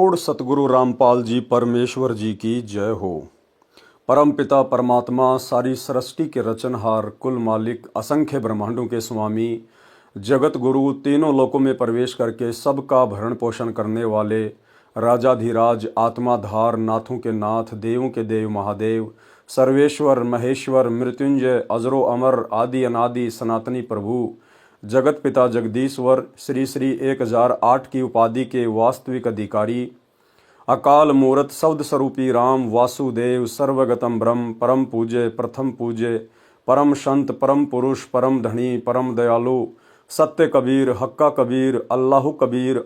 बोल सतगुरु रामपाल जी परमेश्वर जी की जय हो। परम पिता परमात्मा सारी सृष्टि के रचनहार कुल मालिक असंख्य ब्रह्मांडों के स्वामी जगत गुरु तीनों लोकों में प्रवेश करके सबका भरण पोषण करने वाले राजाधिराज आत्माधार नाथों के नाथ देवों के देव महादेव सर्वेश्वर महेश्वर मृत्युंजय अजरो अमर आदि अनादि सनातनी प्रभु जगत पिता जगदीश्वर श्री श्री 1008 की उपाधि के वास्तविक अधिकारी अकाल मूर्त शब्द स्वरूपी राम वासुदेव सर्वगतम ब्रह्म परम पूज्य प्रथम पूज्य परम संत परम पुरुष परम धनी परम दयालु सत्य कबीर हक्का कबीर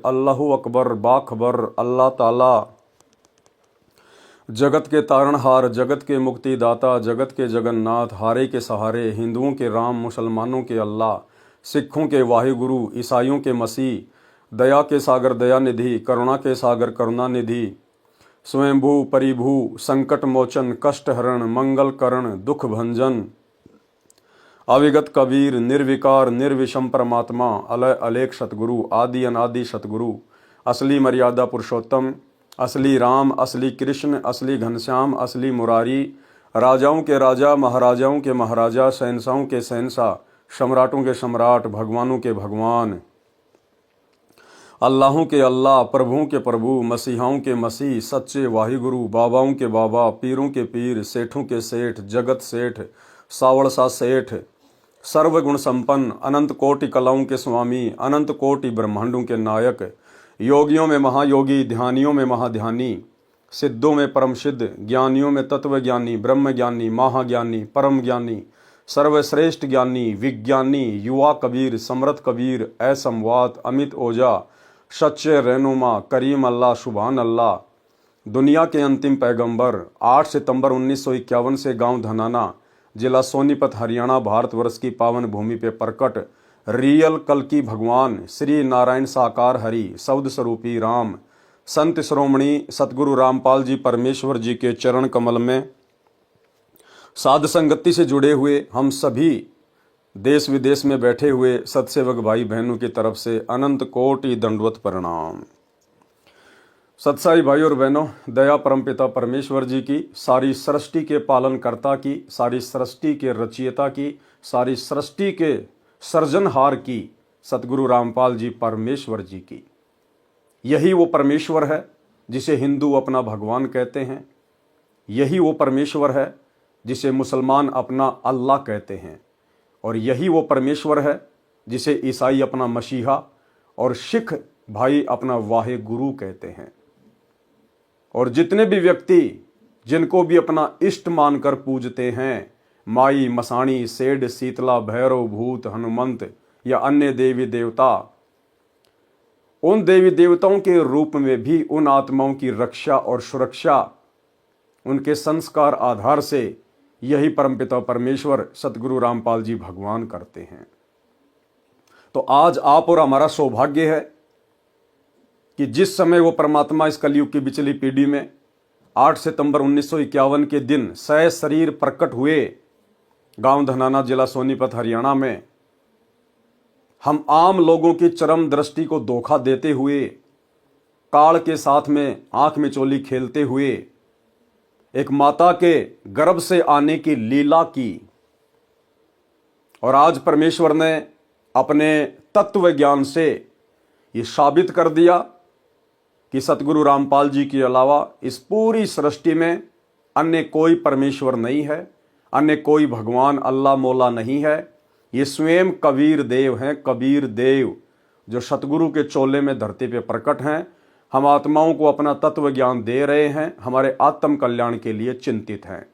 अल्लाहु अकबर बाखबर अल्लाह ताला जगत के तारणहार जगत के मुक्तिदाता जगत के जगन्नाथ हारे के सहारे हिंदुओं के राम मुसलमानों के अल्लाह सिखों के वाहिगुरु ईसाइयों के मसीह दया के सागर दया निधि करुणा के सागर करुणा निधि स्वयंभू परिभू संकट मोचन कष्ट हरण मंगल करण दुख भंजन अविगत कबीर निर्विकार निर्विषम परमात्मा अलय अलेख सतगुरु आदि अनादि सतगुरु असली मर्यादा पुरुषोत्तम असली राम असली कृष्ण असली घनश्याम असली मुरारी राजाओं के राजा महाराजाओं के महाराजा शहंशाहों के शहंशाह सम्राटों के सम्राट भगवानों के भगवान अल्लाहों के अल्लाह प्रभुओं के प्रभु मसीहाओं के मसीह सच्चे वाहिगुरु बाबाओं के बाबा पीरों के पीर सेठों के सेठ जगत सेठ सावड़सा सेठ सर्वगुण संपन्न अनंत कोटि कलाओं के स्वामी अनंत कोटि ब्रह्मांडों के नायक योगियों में महायोगी ध्यानियों में महाध्यानी सिद्धों में परम सिद्ध ज्ञानियों में तत्वज्ञानी ब्रह्म ज्ञानी महाज्ञानी परम ज्ञानी सर्वश्रेष्ठ ज्ञानी विज्ञानी युवा कबीर समर्थ कबीर असमवात अमित ओझा सच्चे रहनुमा करीम अल्लाह सुभान अल्लाह दुनिया के अंतिम पैगंबर 8 सितंबर 1951 से गांव धनाना जिला सोनीपत हरियाणा भारतवर्ष की पावन भूमि पे प्रकट रियल कल की भगवान श्री नारायण साकार हरि शब्द स्वरूपी राम संत श्रोमणी सतगुरु रामपाल जी परमेश्वर जी के चरण कमल में साध संगति से जुड़े हुए हम सभी देश विदेश में बैठे हुए सत्सेवक भाई बहनों की तरफ से अनंत कोटि दंडवत प्रणाम। सत्साई भाई और बहनों, दया परमपिता परमेश्वर जी की, सारी सृष्टि के पालनकर्ता की, सारी सृष्टि के रचयिता की, सारी सृष्टि के सृजनहार की सतगुरु रामपाल जी परमेश्वर जी की, यही वो परमेश्वर है जिसे हिंदू अपना भगवान कहते हैं। यही वो परमेश्वर है जिसे मुसलमान अपना अल्लाह कहते हैं। और यही वो परमेश्वर है जिसे ईसाई अपना मसीहा और सिख भाई अपना वाहे गुरु कहते हैं। और जितने भी व्यक्ति जिनको भी अपना इष्ट मानकर पूजते हैं, माई मसाणी सेठ शीतला भैरव भूत हनुमंत या अन्य देवी देवता, उन देवी देवताओं के रूप में भी उन आत्माओं की रक्षा और सुरक्षा उनके संस्कार आधार से यही परमपिता परमेश्वर सतगुरु रामपाल जी भगवान करते हैं। तो आज आप और हमारा सौभाग्य है कि जिस समय वो परमात्मा इस कलयुग की बिचली पीढ़ी में 8 सितंबर 1951 के दिन सशरीर प्रकट हुए गांव धनाना जिला सोनीपत हरियाणा में, हम आम लोगों की चरम दृष्टि को धोखा देते हुए काल के साथ में आंख में चोली खेलते हुए एक माता के गर्भ से आने की लीला की। और आज परमेश्वर ने अपने तत्व ज्ञान से ये साबित कर दिया कि सतगुरु रामपाल जी के अलावा इस पूरी सृष्टि में अन्य कोई परमेश्वर नहीं है, अन्य कोई भगवान अल्लाह मौला नहीं है। ये स्वयं कबीर देव हैं, कबीर देव जो सतगुरु के चोले में धरती पे प्रकट हैं। हम आत्माओं को अपना तत्व ज्ञान दे रहे हैं, हमारे आत्म कल्याण के लिए चिंतित हैं।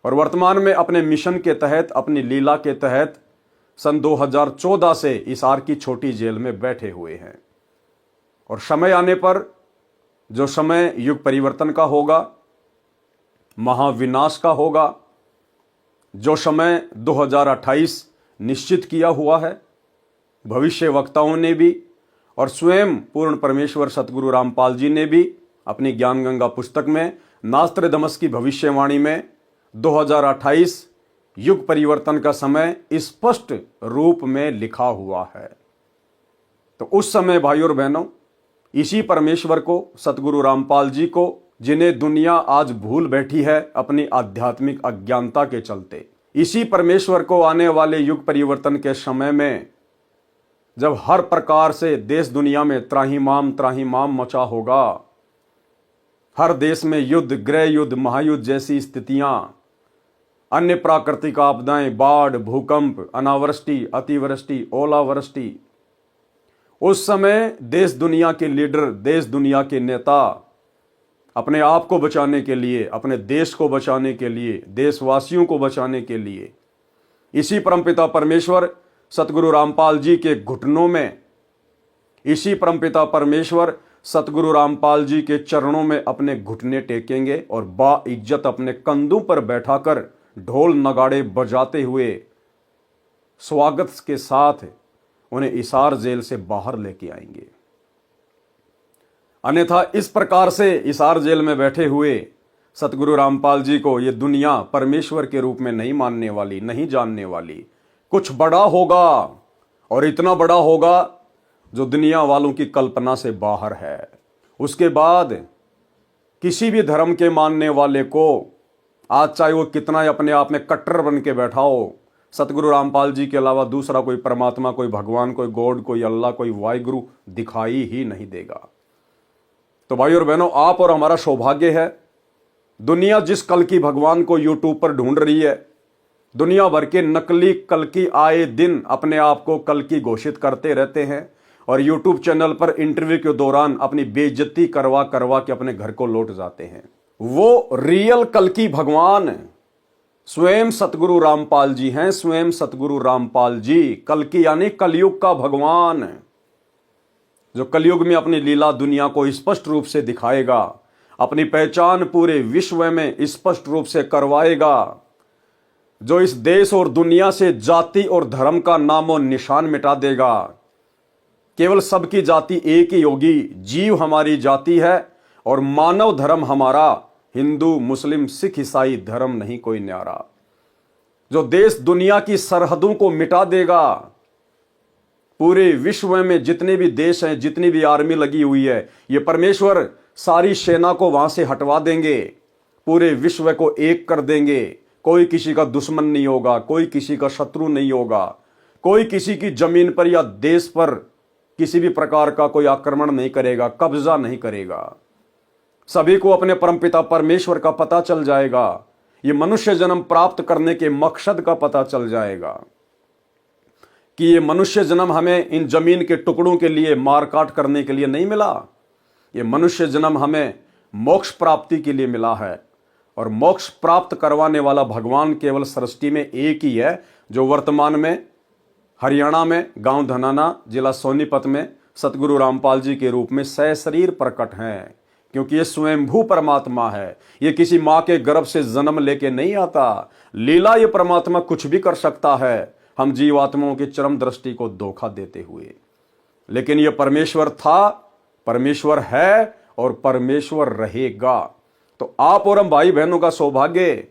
और वर्तमान में अपने मिशन के तहत, अपनी लीला के तहत सन 2014 से हिसार की छोटी जेल में बैठे हुए हैं। और समय आने पर, जो समय युग परिवर्तन का होगा, महाविनाश का होगा, जो समय 2028 निश्चित किया हुआ है भविष्य वक्ताओं ने भी और स्वयं पूर्ण परमेश्वर सतगुरु रामपाल जी ने भी अपनी ज्ञान गंगा पुस्तक में नास्त्रदमस की भविष्यवाणी में 2028 युग परिवर्तन का समय स्पष्ट रूप में लिखा हुआ है। तो उस समय भाइयों और बहनों, इसी परमेश्वर को, सतगुरु रामपाल जी को, जिन्हें दुनिया आज भूल बैठी है अपनी आध्यात्मिक अज्ञानता के चलते, इसी परमेश्वर को आने वाले युग परिवर्तन के समय में, जब हर प्रकार से देश दुनिया में त्राहिमाम मचा होगा, हर देश में युद्ध, गृह युद्ध, महायुद्ध जैसी स्थितियां, अन्य प्राकृतिक आपदाएं, बाढ़, भूकंप, अनावृष्टि, अतिवृष्टि, ओलावृष्टि, उस समय देश दुनिया के लीडर, देश दुनिया के नेता अपने आप को बचाने के लिए, अपने देश को बचाने के लिए, देशवासियों को बचाने के लिए इसी परमपिता परमेश्वर सतगुरु रामपाल जी के घुटनों में, इसी परमपिता परमेश्वर सतगुरु रामपाल जी के चरणों में अपने घुटने टेकेंगे और बाइज्जत अपने कंधों पर बैठाकर ढोल नगाड़े बजाते हुए स्वागत के साथ उन्हें हिसार जेल से बाहर लेके आएंगे। अन्यथा इस प्रकार से हिसार जेल में बैठे हुए सतगुरु रामपाल जी को ये दुनिया परमेश्वर के रूप में नहीं मानने वाली, नहीं जानने वाली। कुछ बड़ा होगा, और इतना बड़ा होगा जो दुनिया वालों की कल्पना से बाहर है। उसके बाद किसी भी धर्म के मानने वाले को, आज चाहे वो कितना ही अपने आप में कट्टर बन के बैठा हो, सतगुरु रामपाल जी के अलावा दूसरा कोई परमात्मा, कोई भगवान, कोई गॉड, कोई अल्लाह, कोई वाहिगुरु दिखाई ही नहीं देगा। तो भाई और बहनों, आप और हमारा सौभाग्य है। दुनिया जिस कल की भगवान को यूट्यूब पर ढूंढ रही है, दुनिया भर के नकली कल की आए दिन अपने आप को कल की घोषित करते रहते हैं और यूट्यूब चैनल पर इंटरव्यू के दौरान अपनी बेइज्जती करवा करवा के अपने घर को लौट जाते हैं। वो रियल कल की भगवान स्वयं सतगुरु रामपाल जी हैं, स्वयं सतगुरु रामपाल जी, कल की यानी कलयुग का भगवान, जो कलयुग में अपनी लीला दुनिया को स्पष्ट रूप से दिखाएगा, अपनी पहचान पूरे विश्व में स्पष्ट रूप से करवाएगा, जो इस देश और दुनिया से जाति और धर्म का नामो निशान मिटा देगा। केवल सबकी जाति एक ही होगी, जीव हमारी जाति है और मानव धर्म हमारा हिंदू, मुस्लिम, सिख, ईसाई धर्म नहीं कोई न्यारा, जो देश दुनिया की सरहदों को मिटा देगा। पूरे विश्व में जितने भी देश हैं, जितनी भी आर्मी लगी हुई है, ये परमेश्वर सारी सेना को वहां से हटवा देंगे, पूरे विश्व को एक कर देंगे। कोई किसी का दुश्मन नहीं होगा, कोई किसी का शत्रु नहीं होगा, कोई किसी की जमीन पर या देश पर किसी भी प्रकार का कोई आक्रमण नहीं करेगा, कब्जा नहीं करेगा। सभी को अपने परमपिता परमेश्वर का पता चल जाएगा, ये मनुष्य जन्म प्राप्त करने के मकसद का पता चल जाएगा कि ये मनुष्य जन्म हमें इन जमीन के टुकड़ों के लिए मारकाट करने के लिए नहीं मिला, ये मनुष्य जन्म हमें मोक्ष प्राप्ति के लिए मिला है। और मोक्ष प्राप्त करवाने वाला भगवान केवल सृष्टि में एक ही है, जो वर्तमान में हरियाणा में गांव धनाना, जिला सोनीपत में सतगुरु रामपाल जी के रूप में सशरीर प्रकट हैं। क्योंकि ये स्वयंभू परमात्मा है, ये किसी मां के गर्भ से जन्म लेके नहीं आता। लीला ये परमात्मा कुछ भी कर सकता है, हम जीवात्माओं की चरम दृष्टि को धोखा देते हुए। लेकिन ये परमेश्वर था, परमेश्वर है और परमेश्वर रहेगा। तो आप और हम भाई बहनों का सौभाग्य,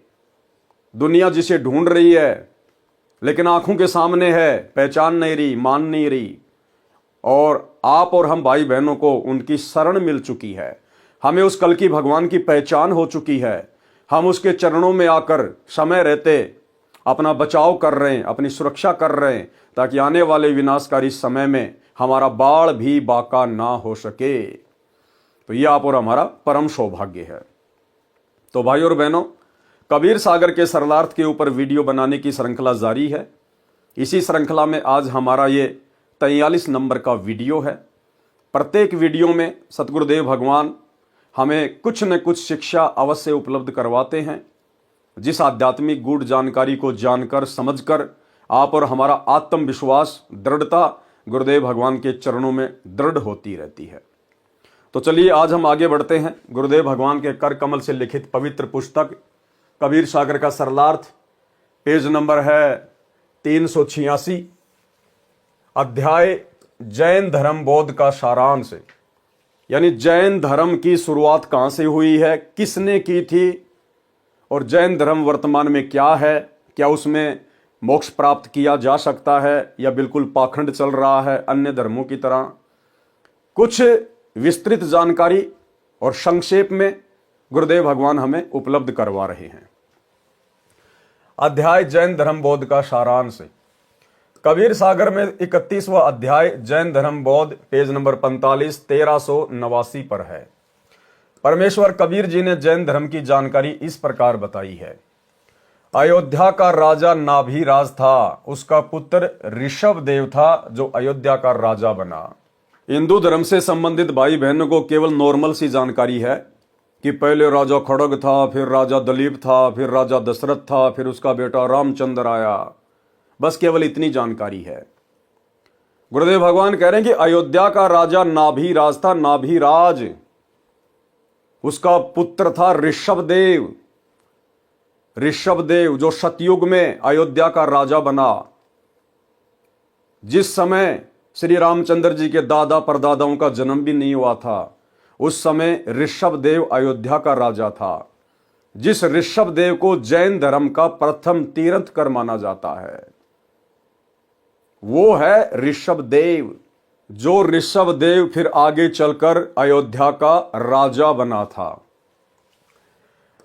दुनिया जिसे ढूंढ रही है लेकिन आंखों के सामने है, पहचान नहीं रही, मान नहीं रही, और आप और हम भाई बहनों को उनकी शरण मिल चुकी है। हमें उस कल की भगवान की पहचान हो चुकी है। हम उसके चरणों में आकर समय रहते अपना बचाव कर रहे हैं, अपनी सुरक्षा कर रहे हैं, ताकि आने वाले विनाशकारी समय में हमारा बाढ़ भी बाका ना हो सके। तो यह आप और हमारा परम सौभाग्य है। तो भाई और बहनों, कबीर सागर के सरलार्थ के ऊपर वीडियो बनाने की श्रृंखला जारी है। इसी श्रृंखला में आज हमारा ये 43 नंबर का वीडियो है। प्रत्येक वीडियो में सतगुरुदेव भगवान हमें कुछ न कुछ शिक्षा अवश्य उपलब्ध करवाते हैं, जिस आध्यात्मिक गूढ़ जानकारी को जानकर समझकर आप और हमारा आत्मविश्वास, दृढ़ता गुरुदेव भगवान के चरणों में दृढ़ होती रहती है। तो चलिए आज हम आगे बढ़ते हैं। गुरुदेव भगवान के कर कमल से लिखित पवित्र पुस्तक कबीर सागर का सरलार्थ, पेज नंबर है 386, अध्याय जैन धर्म बोध का सारांश। यानी जैन धर्म की शुरुआत कहां से हुई है, किसने की थी, और जैन धर्म वर्तमान में क्या है, क्या उसमें मोक्ष प्राप्त किया जा सकता है या बिल्कुल पाखंड चल रहा है अन्य धर्मों की तरह। कुछ विस्तृत जानकारी और संक्षेप में गुरुदेव भगवान हमें उपलब्ध करवा रहे हैं। अध्याय जैन धर्म बोध का सारांश। कबीर सागर में 31वां अध्याय जैन धर्म बोध, पेज नंबर 45, 1389 पर है। परमेश्वर कबीर जी ने जैन धर्म की जानकारी इस प्रकार बताई है। अयोध्या का राजा नाभिराज था, उसका पुत्र ऋषभ देव था जो अयोध्या का राजा बना। हिंदू धर्म से संबंधित भाई बहनों को केवल नॉर्मल सी जानकारी है कि पहले राजा खड़ग था, फिर राजा दलीप था, फिर राजा दशरथ था, फिर उसका बेटा रामचंद्र आया। बस केवल इतनी जानकारी है। गुरुदेव भगवान कह रहे हैं कि अयोध्या का राजा नाभिराज था। नाभिराज, उसका पुत्र था ऋषभदेव। ऋषभदेव जो सतयुग में अयोध्या का राजा बना। जिस समय श्री रामचंद्र जी के दादा परदादाओं का जन्म भी नहीं हुआ था, उस समय ऋषभदेव अयोध्या का राजा था। जिस ऋषभदेव को जैन धर्म का प्रथम तीर्थंकर माना जाता है, वो है ऋषभदेव। जो ऋषभदेव फिर आगे चलकर अयोध्या का राजा बना था।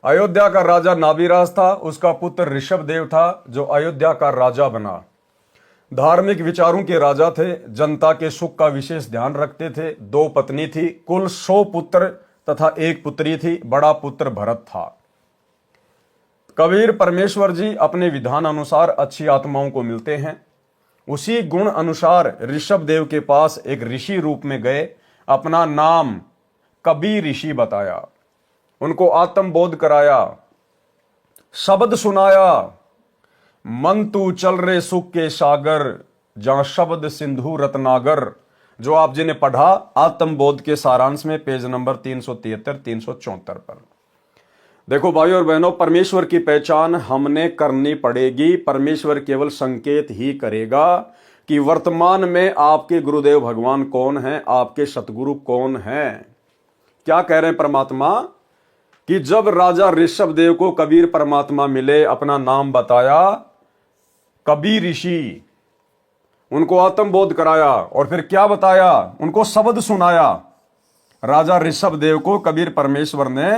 अयोध्या का राजा नाभिराज था, उसका पुत्र ऋषभदेव था जो अयोध्या का राजा बना। धार्मिक विचारों के राजा थे, जनता के सुख का विशेष ध्यान रखते थे। 2 पत्नी थी, कुल 100 पुत्र तथा 1 पुत्री थी। बड़ा पुत्र भरत था। कबीर परमेश्वर जी अपने विधान अनुसार अच्छी आत्माओं को मिलते हैं। उसी गुण अनुसार ऋषभदेव के पास एक ऋषि रूप में गए, अपना नाम कबीर ऋषि बताया, उनको आत्मबोध कराया, शब्द सुनाया। मन तू चल रे सुख के सागर, जहां शब्द सिंधु रत्नागर। जो आप जी ने पढ़ा आत्मबोध के सारांश में, पेज नंबर 373, 374 पर। देखो भाई और बहनों, परमेश्वर की पहचान हमने करनी पड़ेगी। परमेश्वर केवल संकेत ही करेगा कि वर्तमान में आपके गुरुदेव भगवान कौन हैं, आपके सतगुरु कौन हैं। क्या कह रहे हैं परमात्मा कि जब राजा ऋषभदेव को कबीर परमात्मा मिले, अपना नाम बताया कबीर ऋषि, उनको आत्मबोध कराया और फिर क्या बताया, उनको शब्द सुनाया। राजा ऋषभदेव को कबीर परमेश्वर ने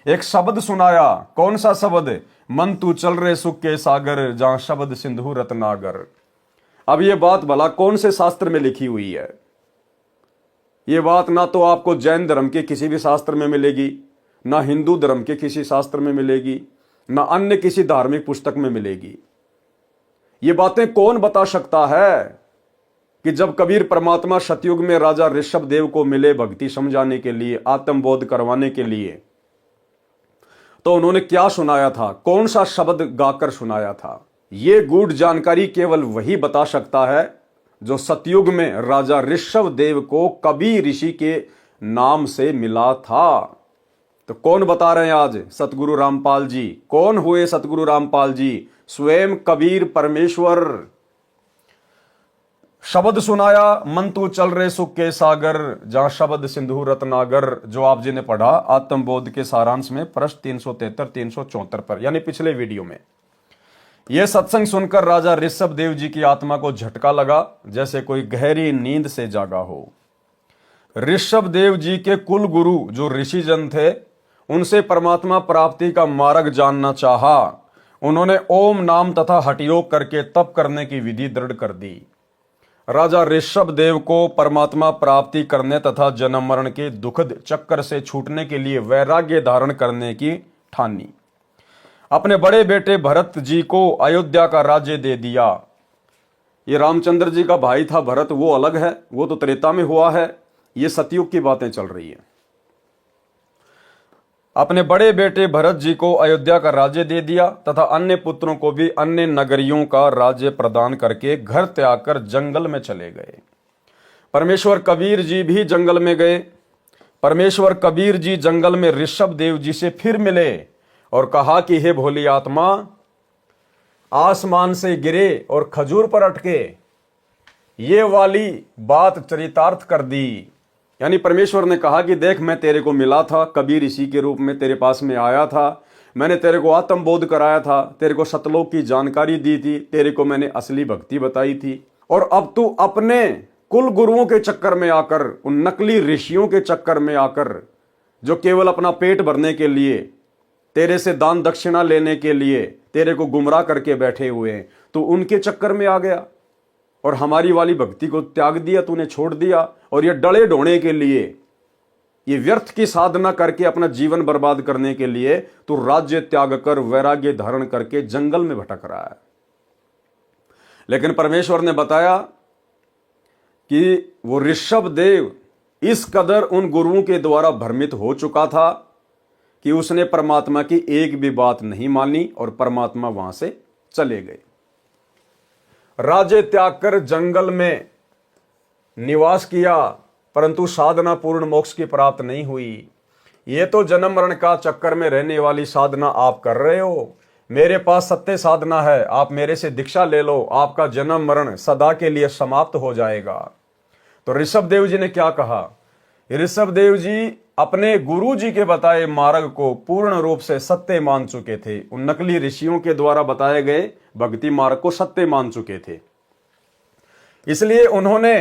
एक शब्द सुनाया। कौन सा शब्द? मन तू चल रे सुख के सागर, जहां शब्द सिंधु रत्नागर। अब ये बात भला कौन से शास्त्र में लिखी हुई है? ये बात ना तो आपको जैन धर्म के किसी भी शास्त्र में मिलेगी, ना हिंदू धर्म के किसी शास्त्र में मिलेगी, ना अन्य किसी धार्मिक पुस्तक में मिलेगी। ये बातें कौन बता सकता है कि जब कबीर परमात्मा सतयुग में राजा ऋषभदेव को मिले भक्ति समझाने के लिए, आत्मबोध करवाने के लिए, तो उन्होंने क्या सुनाया था, कौन सा शब्द गाकर सुनाया था? ये गूढ़ जानकारी केवल वही बता सकता है जो सतयुग में राजा ऋषभदेव को कबीर ऋषि के नाम से मिला था। तो कौन बता रहे हैं आज? सतगुरु रामपाल जी। कौन हुए सतगुरु रामपाल जी? स्वयं कबीर परमेश्वर। शब्द सुनाया, मन तू चल रे सुख के सागर, जहां शब्द सिंधु रत्नागर। जो आप जी ने पढ़ा आत्मबोध के सारांश में, पृष्ठ 373, 374 पर, यानी पिछले वीडियो में। यह सत्संग सुनकर राजा ऋषभदेव जी की आत्मा को झटका लगा, जैसे कोई गहरी नींद से जागा हो। ऋषभदेव जी के कुल गुरु जो ऋषिजन थे, उनसे परमात्मा प्राप्ति का मार्ग जानना चाहा। उन्होंने ओम नाम तथा हठयोग करके तप करने की विधि दृढ़ कर दी। राजा ऋषभदेव को परमात्मा प्राप्ति करने तथा जन्म मरण के दुखद चक्कर से छूटने के लिए वैराग्य धारण करने की ठानी। अपने बड़े बेटे भरत जी को अयोध्या का राज्य दे दिया। ये रामचंद्र जी का भाई था भरत, वो अलग है, वो तो त्रेता में हुआ है। ये सतयुग की बातें चल रही है। अपने बड़े बेटे भरत जी को अयोध्या का राज्य दे दिया तथा अन्य पुत्रों को भी अन्य नगरियों का राज्य प्रदान करके घर त्याग कर जंगल में चले गए। परमेश्वर कबीर जी भी जंगल में गए। परमेश्वर कबीर जी जंगल में ऋषभदेव जी से फिर मिले और कहा कि हे भोली आत्मा, आसमान से गिरे और खजूर पर अटके, ये वाली बात चरितार्थ कर दी। यानी परमेश्वर ने कहा कि देख, मैं तेरे को मिला था, कबीर ऋषि के रूप में तेरे पास में आया था, मैंने तेरे को आत्मबोध कराया था, तेरे को सतलोक की जानकारी दी थी, तेरे को मैंने असली भक्ति बताई थी, और अब तू अपने कुल गुरुओं के चक्कर में आकर, उन नकली ऋषियों के चक्कर में आकर, जो केवल अपना पेट भरने के लिए, तेरे से दान दक्षिणा लेने के लिए तेरे को गुमराह करके बैठे हुए हैं, तो उनके चक्कर में आ गया और हमारी वाली भक्ति को त्याग दिया, तूने छोड़ दिया। और ये डले ढोने के लिए, ये व्यर्थ की साधना करके अपना जीवन बर्बाद करने के लिए तू राज्य त्याग कर वैराग्य धारण करके जंगल में भटक रहा है। लेकिन परमेश्वर ने बताया कि वो ऋषभ देव इस कदर उन गुरुओं के द्वारा भ्रमित हो चुका था कि उसने परमात्मा की एक भी बात नहीं मानी और परमात्मा वहां से चले गए। राज्य त्याग कर जंगल में निवास किया, परंतु साधना पूर्ण मोक्ष की प्राप्त नहीं हुई। ये तो जन्म मरण का चक्कर में रहने वाली साधना आप कर रहे हो। मेरे पास सत्य साधना है, आप मेरे से दीक्षा ले लो, आपका जन्म मरण सदा के लिए समाप्त हो जाएगा। तो ऋषभ देव जी ने क्या कहा? ऋषभ देव जी अपने गुरु जी के बताए मार्ग को पूर्ण रूप से सत्य मान चुके थे। उन नकली ऋषियों के द्वारा बताए गए भक्ति मार्ग को सत्य मान चुके थे। इसलिए उन्होंने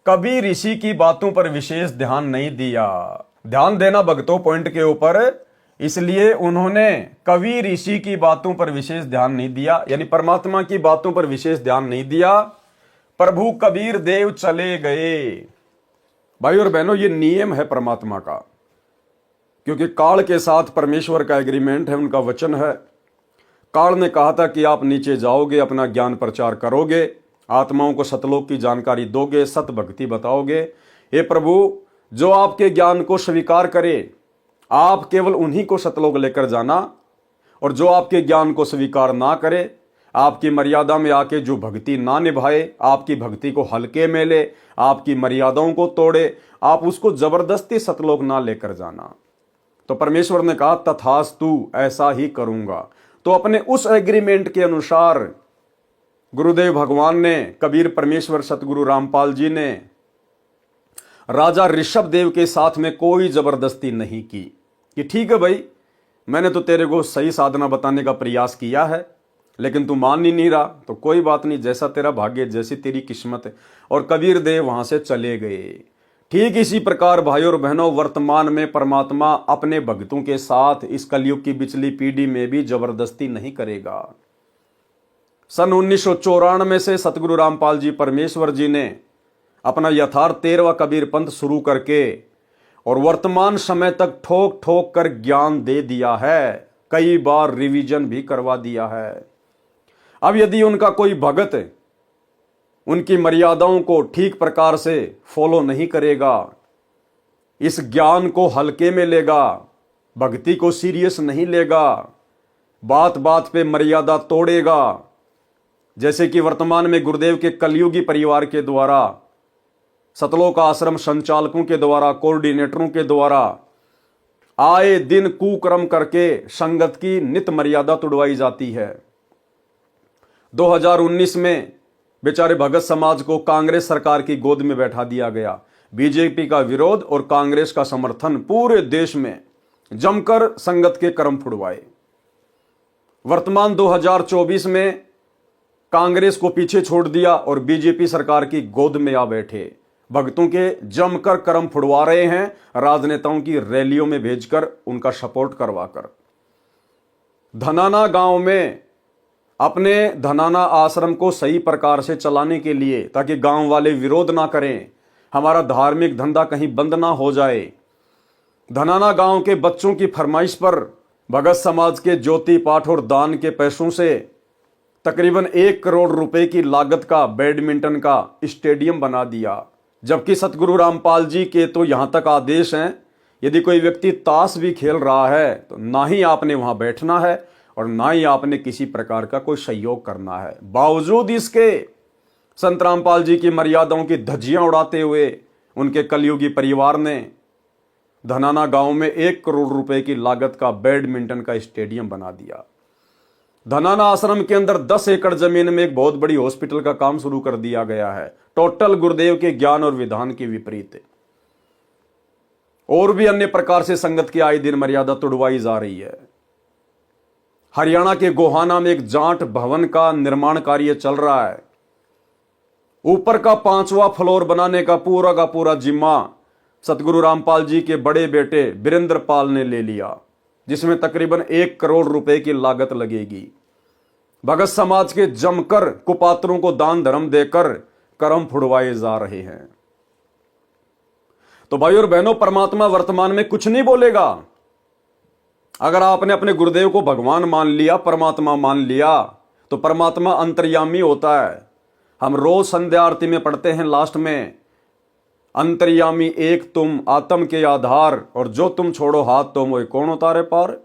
कभी ऋषि की बातों पर विशेष ध्यान नहीं दिया। ध्यान देना भक्तों पॉइंट के ऊपर। इसलिए उन्होंने कभी ऋषि की बातों पर विशेष ध्यान नहीं दिया, यानी परमात्मा की बातों पर विशेष ध्यान नहीं दिया। प्रभु कबीर देव चले गए। भाई और बहनों, ये नियम है परमात्मा का, क्योंकि काल के साथ परमेश्वर का एग्रीमेंट है, उनका वचन है। काल ने कहा था कि आप नीचे जाओगे, अपना ज्ञान प्रचार करोगे, आत्माओं को सतलोक की जानकारी दोगे, सत भक्ति बताओगे। हे प्रभु, जो आपके ज्ञान को स्वीकार करे, आप केवल उन्हीं को सतलोक लेकर जाना, और जो आपके ज्ञान को स्वीकार ना करे, आपकी मर्यादा में आके जो भक्ति ना निभाए, आपकी भक्ति को हल्के में ले, आपकी मर्यादाओं को तोड़े, आप उसको जबरदस्ती सतलोक ना लेकर जाना। तो परमेश्वर ने कहा तथास्तु, ऐसा ही करूंगा। तो अपने उस एग्रीमेंट के अनुसार गुरुदेव भगवान ने, कबीर परमेश्वर सतगुरु रामपाल जी ने राजा ऋषभ देव के साथ में कोई जबरदस्ती नहीं की कि ठीक है भाई, मैंने तो तेरे को सही साधना बताने का प्रयास किया है, लेकिन तू मान ही नहीं रहा, तो कोई बात नहीं, जैसा तेरा भाग्य, जैसी तेरी किस्मत है। और कबीर देव वहां से चले गए। ठीक इसी प्रकार भाइयों और बहनों, वर्तमान में परमात्मा अपने भक्तों के साथ इस कलयुग की पिछली पीढ़ी में भी जबरदस्ती नहीं करेगा। सन 1994 से सतगुरु रामपाल जी परमेश्वर जी ने अपना यथार्थ 13वां कबीर पंथ शुरू करके और वर्तमान समय तक ठोक ठोक कर ज्ञान दे दिया है, कई बार रिवीजन भी करवा दिया है। अब यदि उनका कोई भगत उनकी मर्यादाओं को ठीक प्रकार से फॉलो नहीं करेगा, इस ज्ञान को हल्के में लेगा, भक्ति को सीरियस नहीं लेगा, बात बात पे मर्यादा तोड़ेगा, जैसे कि वर्तमान में गुरुदेव के कलयुगी परिवार के द्वारा, सतलोक आश्रम संचालकों के द्वारा, कोऑर्डिनेटरों के द्वारा आए दिन कुकर्म करके संगत की नित मर्यादा तोड़वाई जाती है। 2019 में बेचारे भगत समाज को कांग्रेस सरकार की गोद में बैठा दिया गया। बीजेपी का विरोध और कांग्रेस का समर्थन पूरे देश में जमकर संगत के कर्म फुड़वाए। वर्तमान 2024 में कांग्रेस को पीछे छोड़ दिया और बीजेपी सरकार की गोद में आ बैठे, भक्तों के जमकर कर्म फुड़वा रहे हैं, राजनेताओं की रैलियों में भेजकर उनका सपोर्ट करवाकर। धनाना गांव में अपने धनाना आश्रम को सही प्रकार से चलाने के लिए, ताकि गांव वाले विरोध ना करें, हमारा धार्मिक धंधा कहीं बंद ना हो जाए, धनाना गांव के बच्चों की फरमाइश पर भगत समाज के ज्योति पाठ और दान के पैसों से तकरीबन 1 करोड़ रुपए की लागत का बैडमिंटन का स्टेडियम बना दिया। जबकि सतगुरु रामपाल जी के तो यहां तक आदेश हैं, यदि कोई व्यक्ति ताश भी खेल रहा है तो ना ही आपने वहां बैठना है और ना ही आपने किसी प्रकार का कोई सहयोग करना है। बावजूद इसके संत रामपाल जी की मर्यादाओं की धज्जियां उड़ाते हुए उनके कलयुगी परिवार ने धनाना गांव में 1 करोड़ रुपए की लागत का बैडमिंटन का स्टेडियम बना दिया। धनाना आश्रम के अंदर 10 एकड़ जमीन में एक बहुत बड़ी हॉस्पिटल का काम शुरू कर दिया गया है, टोटल गुरुदेव के ज्ञान और विधान के विपरीत। और भी अन्य प्रकार से संगत की आए दिन मर्यादा तोड़वाई जा रही है। हरियाणा के गोहाना में एक जाट भवन का निर्माण कार्य चल रहा है। ऊपर का 5वां फ्लोर बनाने का पूरा जिम्मा सतगुरु रामपाल जी के बड़े बेटे वीरेंद्र पाल ने ले लिया, जिसमें तकरीबन 1 करोड़ रुपए की लागत लगेगी। भगत समाज के जमकर कुपात्रों को दान धर्म देकर कर्म फुड़वाए जा रहे हैं। तो भाई और बहनों, परमात्मा वर्तमान में कुछ नहीं बोलेगा। अगर आपने अपने गुरुदेव को भगवान मान लिया, परमात्मा मान लिया, तो परमात्मा अंतर्यामी होता है। हम रोज संध्या आरती में पढ़ते हैं लास्ट में, अंतर्यामी एक तुम आत्म के आधार, और जो तुम छोड़ो हाथ तो मोए कौन उतारे पार।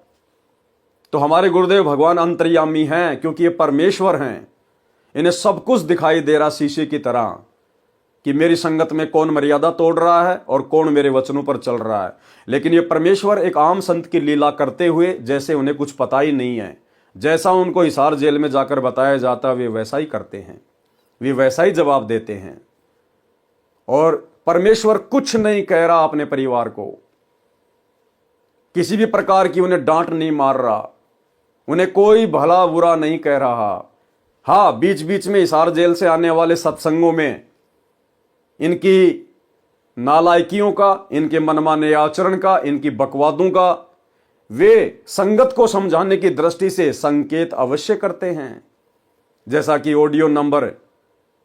तो हमारे गुरुदेव भगवान अंतर्यामी हैं, क्योंकि ये परमेश्वर हैं। इन्हें सब कुछ दिखाई दे रहा शीशे की तरह कि मेरी संगत में कौन मर्यादा तोड़ रहा है और कौन मेरे वचनों पर चल रहा है। लेकिन ये परमेश्वर एक आम संत की लीला करते हुए जैसे उन्हें कुछ पता ही नहीं है, जैसा उनको हिसार जेल में जाकर बताया जाता वे वैसा ही करते हैं, वे वैसा ही जवाब देते हैं। और परमेश्वर कुछ नहीं कह रहा अपने परिवार को, किसी भी प्रकार की उन्हें डांट नहीं मार रहा, उन्हें कोई भला बुरा नहीं कह रहा। हाँ, बीच बीच में हिसार जेल से आने वाले सत्संगों में इनकी नालायकियों का, इनके मनमाने आचरण का, इनकी बकवादों का वे संगत को समझाने की दृष्टि से संकेत अवश्य करते हैं। जैसा कि ऑडियो नंबर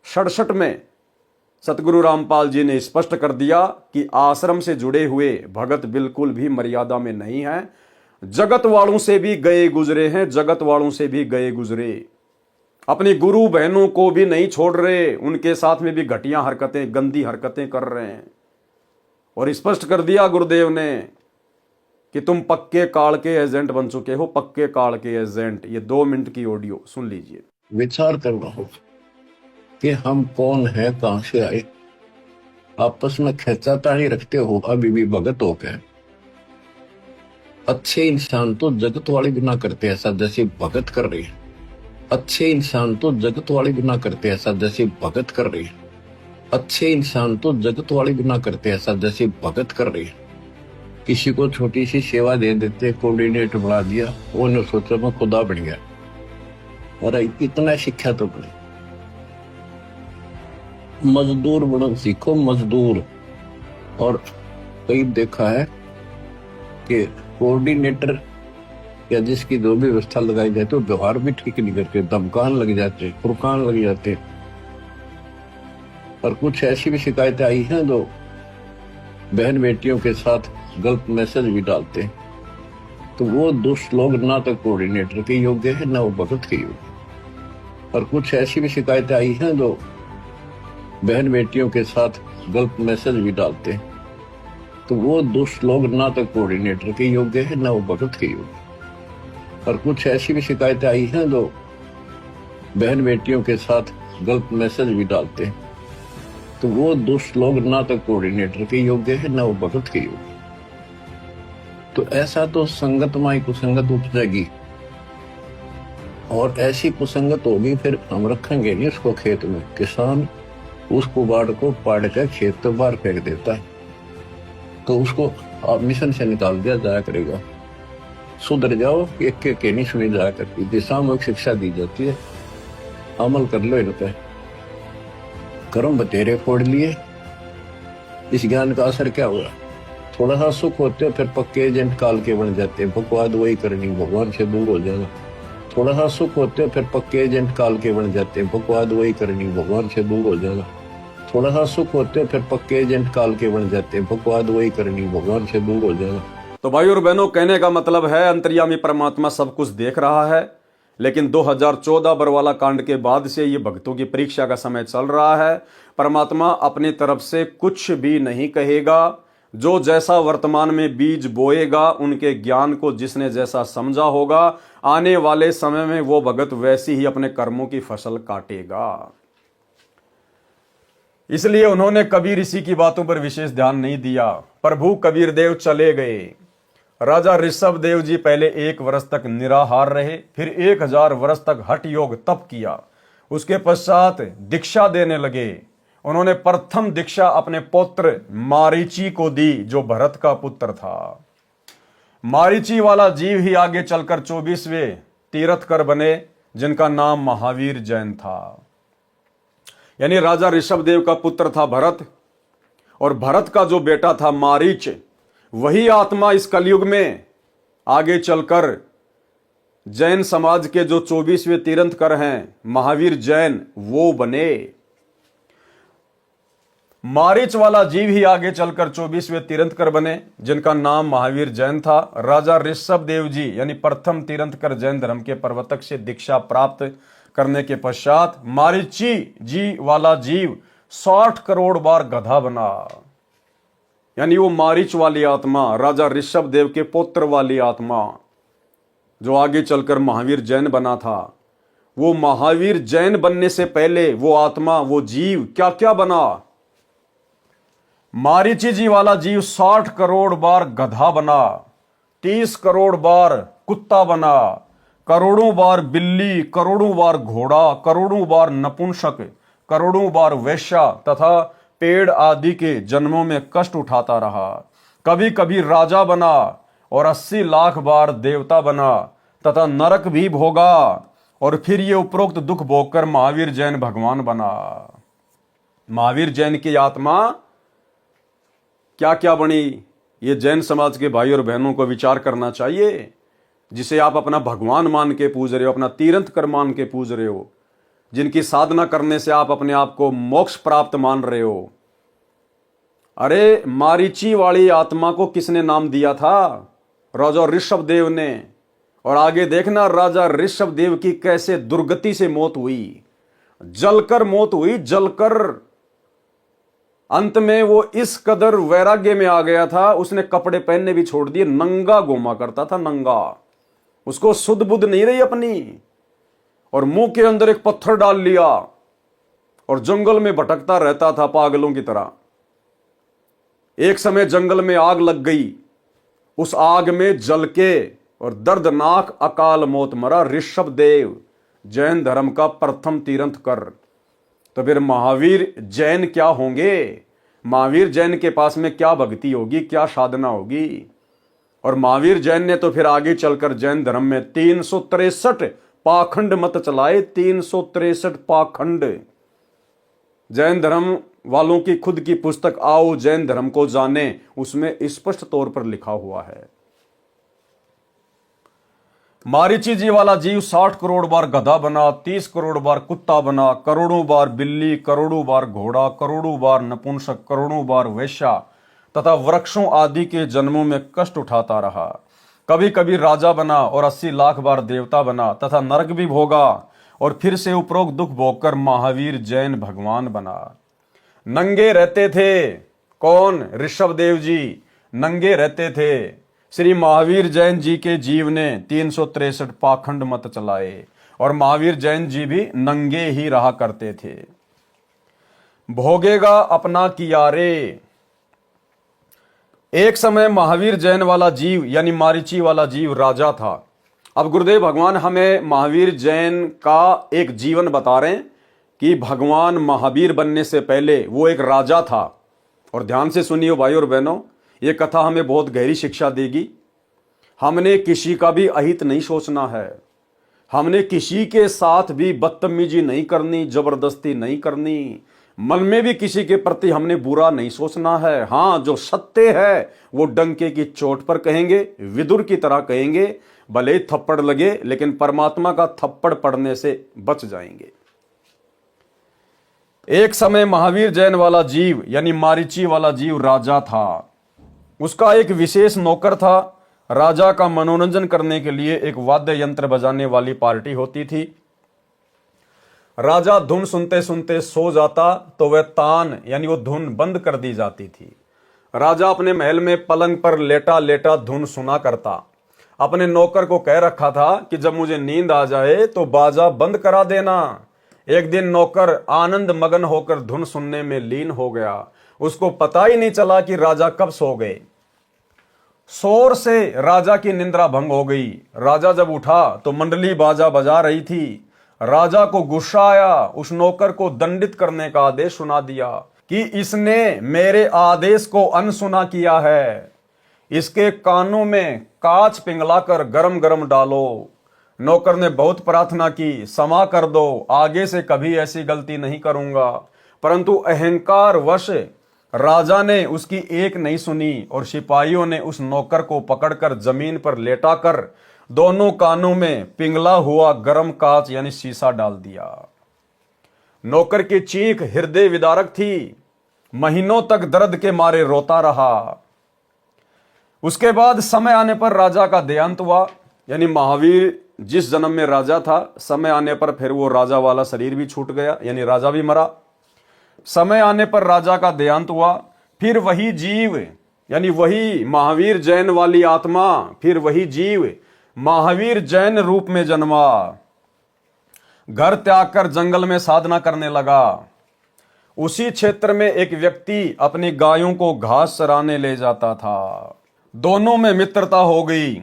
67 में सतगुरु रामपाल जी ने स्पष्ट कर दिया कि आश्रम से जुड़े हुए भगत बिल्कुल भी मर्यादा में नहीं है, जगत वालों से भी गए गुजरे हैं, जगत वालों से भी गए गुजरे, अपनी गुरु बहनों को भी नहीं छोड़ रहे, उनके साथ में भी घटिया हरकतें, गंदी हरकतें कर रहे हैं। और स्पष्ट कर दिया गुरुदेव ने कि तुम पक्के काल के एजेंट बन चुके हो, पक्के काल के एजेंट। ये 2 मिनट की ऑडियो सुन लीजिए। विचार करना होगा कि हम कौन है, कहां से आए। आपस में खेचातानी रखते हो अभी भी भगत हो गए। अच्छे इंसान तो जगत वाले भी ना करते ऐसा जैसे भगत कर रहे हैं। अच्छे इंसान तो जगत वाले भी ना करते ऐसा जैसे भगत कर रहे हैं। अच्छे इंसान तो जगत वाले भी ना करते ऐसा जैसे भगत कर रहे हैं। किसी को छोटी सी सेवा दे देते, कोऑर्डिनेटर बना दिया, उन्होंने सोचा मैं खुदा बन गया। और इतना शिक्षा तो बने, मजदूर बनो सीखो, मजदूर। और कई देखा है कि कोऑर्डिनेटर या जिसकी जो भी व्यवस्था लगाई जाती है, व्यवहार भी ठीक नहीं करते, धमकान लग जाते, फुरकान लग जाते। और कुछ ऐसी भी शिकायतें आई हैं जो बहन बेटियों के साथ गलत मैसेज भी डालते हैं। तो वो दुष्ट लोग ना तो कोऑर्डिनेटर के योग्य है, ना वो भगत के योग्य। और कुछ ऐसी भी शिकायतें आई हैं जो बहन बेटियों के साथ गलत मैसेज भी डालते हैं। तो वो दुष्ट लोग ना तो कोऑर्डिनेटर के योग्य है, ना वो भगत के योग्य। और कुछ ऐसी भी शिकायतें आई हैं जो बहन बेटियों के साथ गलत मैसेज भी डालते हैं। तो वो दुष्ट लोग ना तो कोऑर्डिनेटर के योग्य है, ना वो भगत के योग्य। तो ऐसा तो संगत माई कुसंगत उपजेगी, और ऐसी कुसंगत होगी फिर हम रखेंगे नहीं उसको खेत में। किसान उस कुबाड़ को पाड़ कर खेत तो बाहर फेंक देता है, तो उसको आप मिशन से निकाल दिया जाया करेगा। सुधर जाओ, एक के नहीं सुनी जाया करती, दिशात्मक शिक्षा दी जाती है, अमल कर लो इन पे। कर्म बतेरे फोड़ लिए, इस ज्ञान का असर क्या हुआ? थोड़ा सा सुख होते हो फिर पक्के एजेंट काल के बन जाते हैं, बकवाद वही करनी, भगवान से दूर हो जाना। थोड़ा सा सुख होते हो फिर पक्के एजेंट काल के बन जाते हैं, बकवाद वही करनी, भगवान से दूर हो जाना। थोड़ा सा सुख होते हो फिर पक्के एजेंट काल के बन जाते हैं, बकवाद वही करनी, भगवान से दूर हो जाना। तो भाई और बहनों, कहने का मतलब है अंतर्यामी परमात्मा सब कुछ देख रहा है, लेकिन 2014 बरवाला कांड के बाद से ये भक्तों की परीक्षा का समय चल रहा है। परमात्मा अपनी तरफ से कुछ भी नहीं कहेगा। जो जैसा वर्तमान में बीज बोएगा, उनके ज्ञान को जिसने जैसा समझा होगा, आने वाले समय में वो भगत वैसी ही अपने कर्मों की फसल काटेगा। इसलिए उन्होंने कबीर ऋषि की बातों पर विशेष ध्यान नहीं दिया। प्रभु कबीर देव चले गए। राजा ऋषभ देव जी पहले 1 वर्ष तक निराहार रहे, फिर 1000 वर्ष तक हठ योग तप किया। उसके पश्चात दीक्षा देने लगे। उन्होंने प्रथम दीक्षा अपने पुत्र मारीची को दी, जो भरत का पुत्र था। मारीची वाला जीव ही आगे चलकर 24वें तीर्थकर बने, जिनका नाम महावीर जैन था। यानी राजा ऋषभदेव का पुत्र था भरत, और भरत का जो बेटा था मारीच, वही आत्मा इस कलयुग में आगे चलकर जैन समाज के जो 24वें तीर्थंकर हैं महावीर जैन, वो बने। मारीच वाला जीव ही आगे चलकर 24वें तीर्थंकर बने, जिनका नाम महावीर जैन था। राजा ऋषभदेव जी यानी प्रथम तीर्थंकर जैन धर्म के प्रवर्तक से दीक्षा प्राप्त करने के पश्चात मारीची जी वाला जीव 60 करोड़ बार गधा बना। यानी वो मारीच वाली आत्मा, राजा ऋषभदेव के पुत्र वाली आत्मा, जो आगे चलकर महावीर जैन बना था, वो महावीर जैन बनने से पहले वो आत्मा, वो जीव क्या क्या बना। मारीची जी वाला जीव 60 करोड़ बार गधा बना, 30 करोड़ बार कुत्ता बना, करोड़ों बार बिल्ली, करोड़ों बार घोड़ा, करोड़ों बार नपुंसक, करोड़ों बार वेश्या तथा पेड़ आदि के जन्मों में कष्ट उठाता रहा। कभी कभी राजा बना और 80 लाख बार देवता बना तथा नरक भी भोगा, और फिर ये उपरोक्त दुख भोगकर महावीर जैन भगवान बना। महावीर जैन की आत्मा क्या क्या बनी, ये जैन समाज के भाई और बहनों को विचार करना चाहिए। जिसे आप अपना भगवान मान के पूज रहे हो, अपना तीर्थंकर मान के पूज रहे हो, जिनकी साधना करने से आप अपने आप को मोक्ष प्राप्त मान रहे हो। अरे मारीची वाली आत्मा को किसने नाम दिया था? राजा ऋषभदेव ने। और आगे देखना राजा ऋषभदेव की कैसे दुर्गति से मौत हुई, जलकर मौत हुई, जलकर। अंत में वो इस कदर वैराग्य में आ गया था, उसने कपड़े पहनने भी छोड़ दिए, नंगा घूमा करता था, नंगा। उसको सुध बुध नहीं रही अपनी, और मुंह के अंदर एक पत्थर डाल लिया और जंगल में भटकता रहता था पागलों की तरह। एक समय जंगल में आग लग गई, उस आग में जल के और दर्दनाक अकाल मौत मरा ऋषभदेव, जैन धर्म का प्रथम तीर्थंकर। तो फिर महावीर जैन क्या होंगे? महावीर जैन के पास में क्या भक्ति होगी, क्या साधना होगी? और महावीर जैन ने तो फिर आगे चलकर जैन धर्म में 363 पाखंड मत चलाए, 363 पाखंड। जैन धर्म वालों की खुद की पुस्तक आओ जैन धर्म को जाने, उसमें स्पष्ट तौर पर लिखा हुआ है। मारीची जी वाला जीव 60 करोड़ बार गधा बना, 30 करोड़ बार कुत्ता बना, करोड़ों बार बिल्ली, करोड़ों बार घोड़ा, करोड़ों बार नपुंसक, करोड़ों बार वेश्या तथा वृक्षों आदि के जन्मों में कष्ट उठाता रहा। कभी कभी राजा बना और 80 लाख बार देवता बना तथा नरक भी भोगा, और फिर से उपरोक्त दुख भोगकर महावीर जैन भगवान बना। नंगे रहते थे कौन? ऋषभदेव जी नंगे रहते थे। श्री महावीर जैन जी के जीव ने 363 पाखंड मत चलाए, और महावीर जैन जी भी नंगे ही रहा करते थे। भोगेगा अपना किया रे। एक समय महावीर जैन वाला जीव यानी मारीची वाला जीव राजा था। अब गुरुदेव भगवान हमें महावीर जैन का एक जीवन बता रहे हैं कि भगवान महावीर बनने से पहले वो एक राजा था। और ध्यान से सुनिए भाई और बहनों, ये कथा हमें बहुत गहरी शिक्षा देगी। हमने किसी का भी अहित नहीं सोचना है, हमने किसी के साथ भी बदतमीजी नहीं करनी, जबरदस्ती नहीं करनी, मन में भी किसी के प्रति हमने बुरा नहीं सोचना है। हाँ, जो सत्य है वो डंके की चोट पर कहेंगे, विदुर की तरह कहेंगे, भले ही थप्पड़ लगे लेकिन परमात्मा का थप्पड़ पड़ने से बच जाएंगे। एक समय महावीर जैन वाला जीव यानी मारीची वाला जीव राजा था। उसका एक विशेष नौकर था। राजा का मनोरंजन करने के लिए एक वाद्य यंत्र बजाने वाली पार्टी होती थी। राजा धुन सुनते सुनते सो जाता तो वह तान यानी वो धुन बंद कर दी जाती थी। राजा अपने महल में पलंग पर लेटा लेटा धुन सुना करता। अपने नौकर को कह रखा था कि जब मुझे नींद आ जाए तो बाजा बंद करा देना। एक दिन नौकर आनंद मगन होकर धुन सुनने में लीन हो गया। उसको पता ही नहीं चला कि राजा कब सो गए। शोर से राजा की निंद्रा भंग हो गई। राजा जब उठा तो मंडली बाजा बजा रही थी। राजा को गुस्सा आया, उस नौकर को दंडित करने का आदेश सुना दिया कि इसने मेरे आदेश को अनसुना किया है। इसके कानों में कांच पिघलाकर गरम गरम डालो, नौकर ने बहुत प्रार्थना की, क्षमा कर दो, आगे से कभी ऐसी गलती नहीं करूंगा। परंतु अहंकार वश राजा ने उसकी एक नहीं सुनी और सिपाहियों ने उस नौकर को पकड़कर जमीन पर लेटाकर दोनों कानों में पिघला हुआ गर्म कांच यानी शीशा डाल दिया। नौकर की चीख हृदय विदारक थी, महीनों तक दर्द के मारे रोता रहा। उसके बाद समय आने पर राजा का देहांत हुआ, यानी महावीर जिस जन्म में राजा था, समय आने पर फिर वो राजा वाला शरीर भी छूट गया, यानी राजा भी मरा। समय आने पर राजा का देहांत हुआ। फिर वही जीव यानी वही महावीर जैन वाली आत्मा, फिर वही जीव महावीर जैन रूप में जन्मा। घर त्याग कर जंगल में साधना करने लगा। उसी क्षेत्र में एक व्यक्ति अपनी गायों को घास चराने ले जाता था। दोनों में मित्रता हो गई।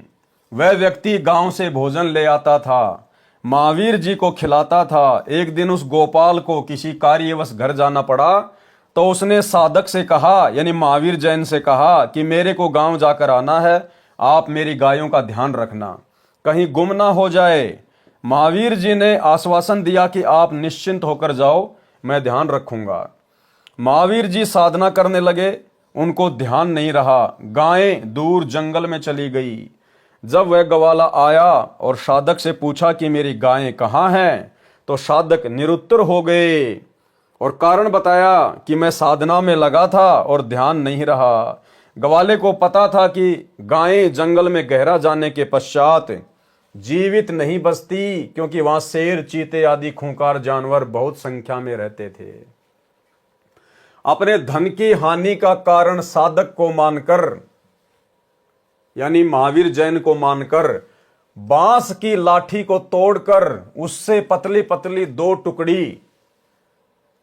वह व्यक्ति गांव से भोजन ले आता था, महावीर जी को खिलाता था। एक दिन उस गोपाल को किसी कार्यवश घर जाना पड़ा, तो उसने साधक से कहा, यानी महावीर जैन से कहा कि मेरे को गांव जाकर आना है, आप मेरी गायों का ध्यान रखना, कहीं गुम ना हो जाए। महावीर जी ने आश्वासन दिया कि आप निश्चिंत होकर जाओ, मैं ध्यान रखूंगा। महावीर जी साधना करने लगे, उनको ध्यान नहीं रहा। गायें दूर जंगल में चली गई। जब वह ग्वाला आया और साधक से पूछा कि मेरी गायें कहाँ हैं, तो साधक निरुत्तर हो गए और कारण बताया कि मैं साधना में लगा था और ध्यान नहीं रहा। ग्वाले को पता था कि गायें जंगल में गहरा जाने के पश्चात जीवित नहीं बचती, क्योंकि वहां शेर, चीते आदि खूंखार जानवर बहुत संख्या में रहते थे। अपने धन की हानि का कारण साधक को मानकर, यानी महावीर जैन को मानकर, बांस की लाठी को तोड़कर उससे पतली पतली दो टुकड़ी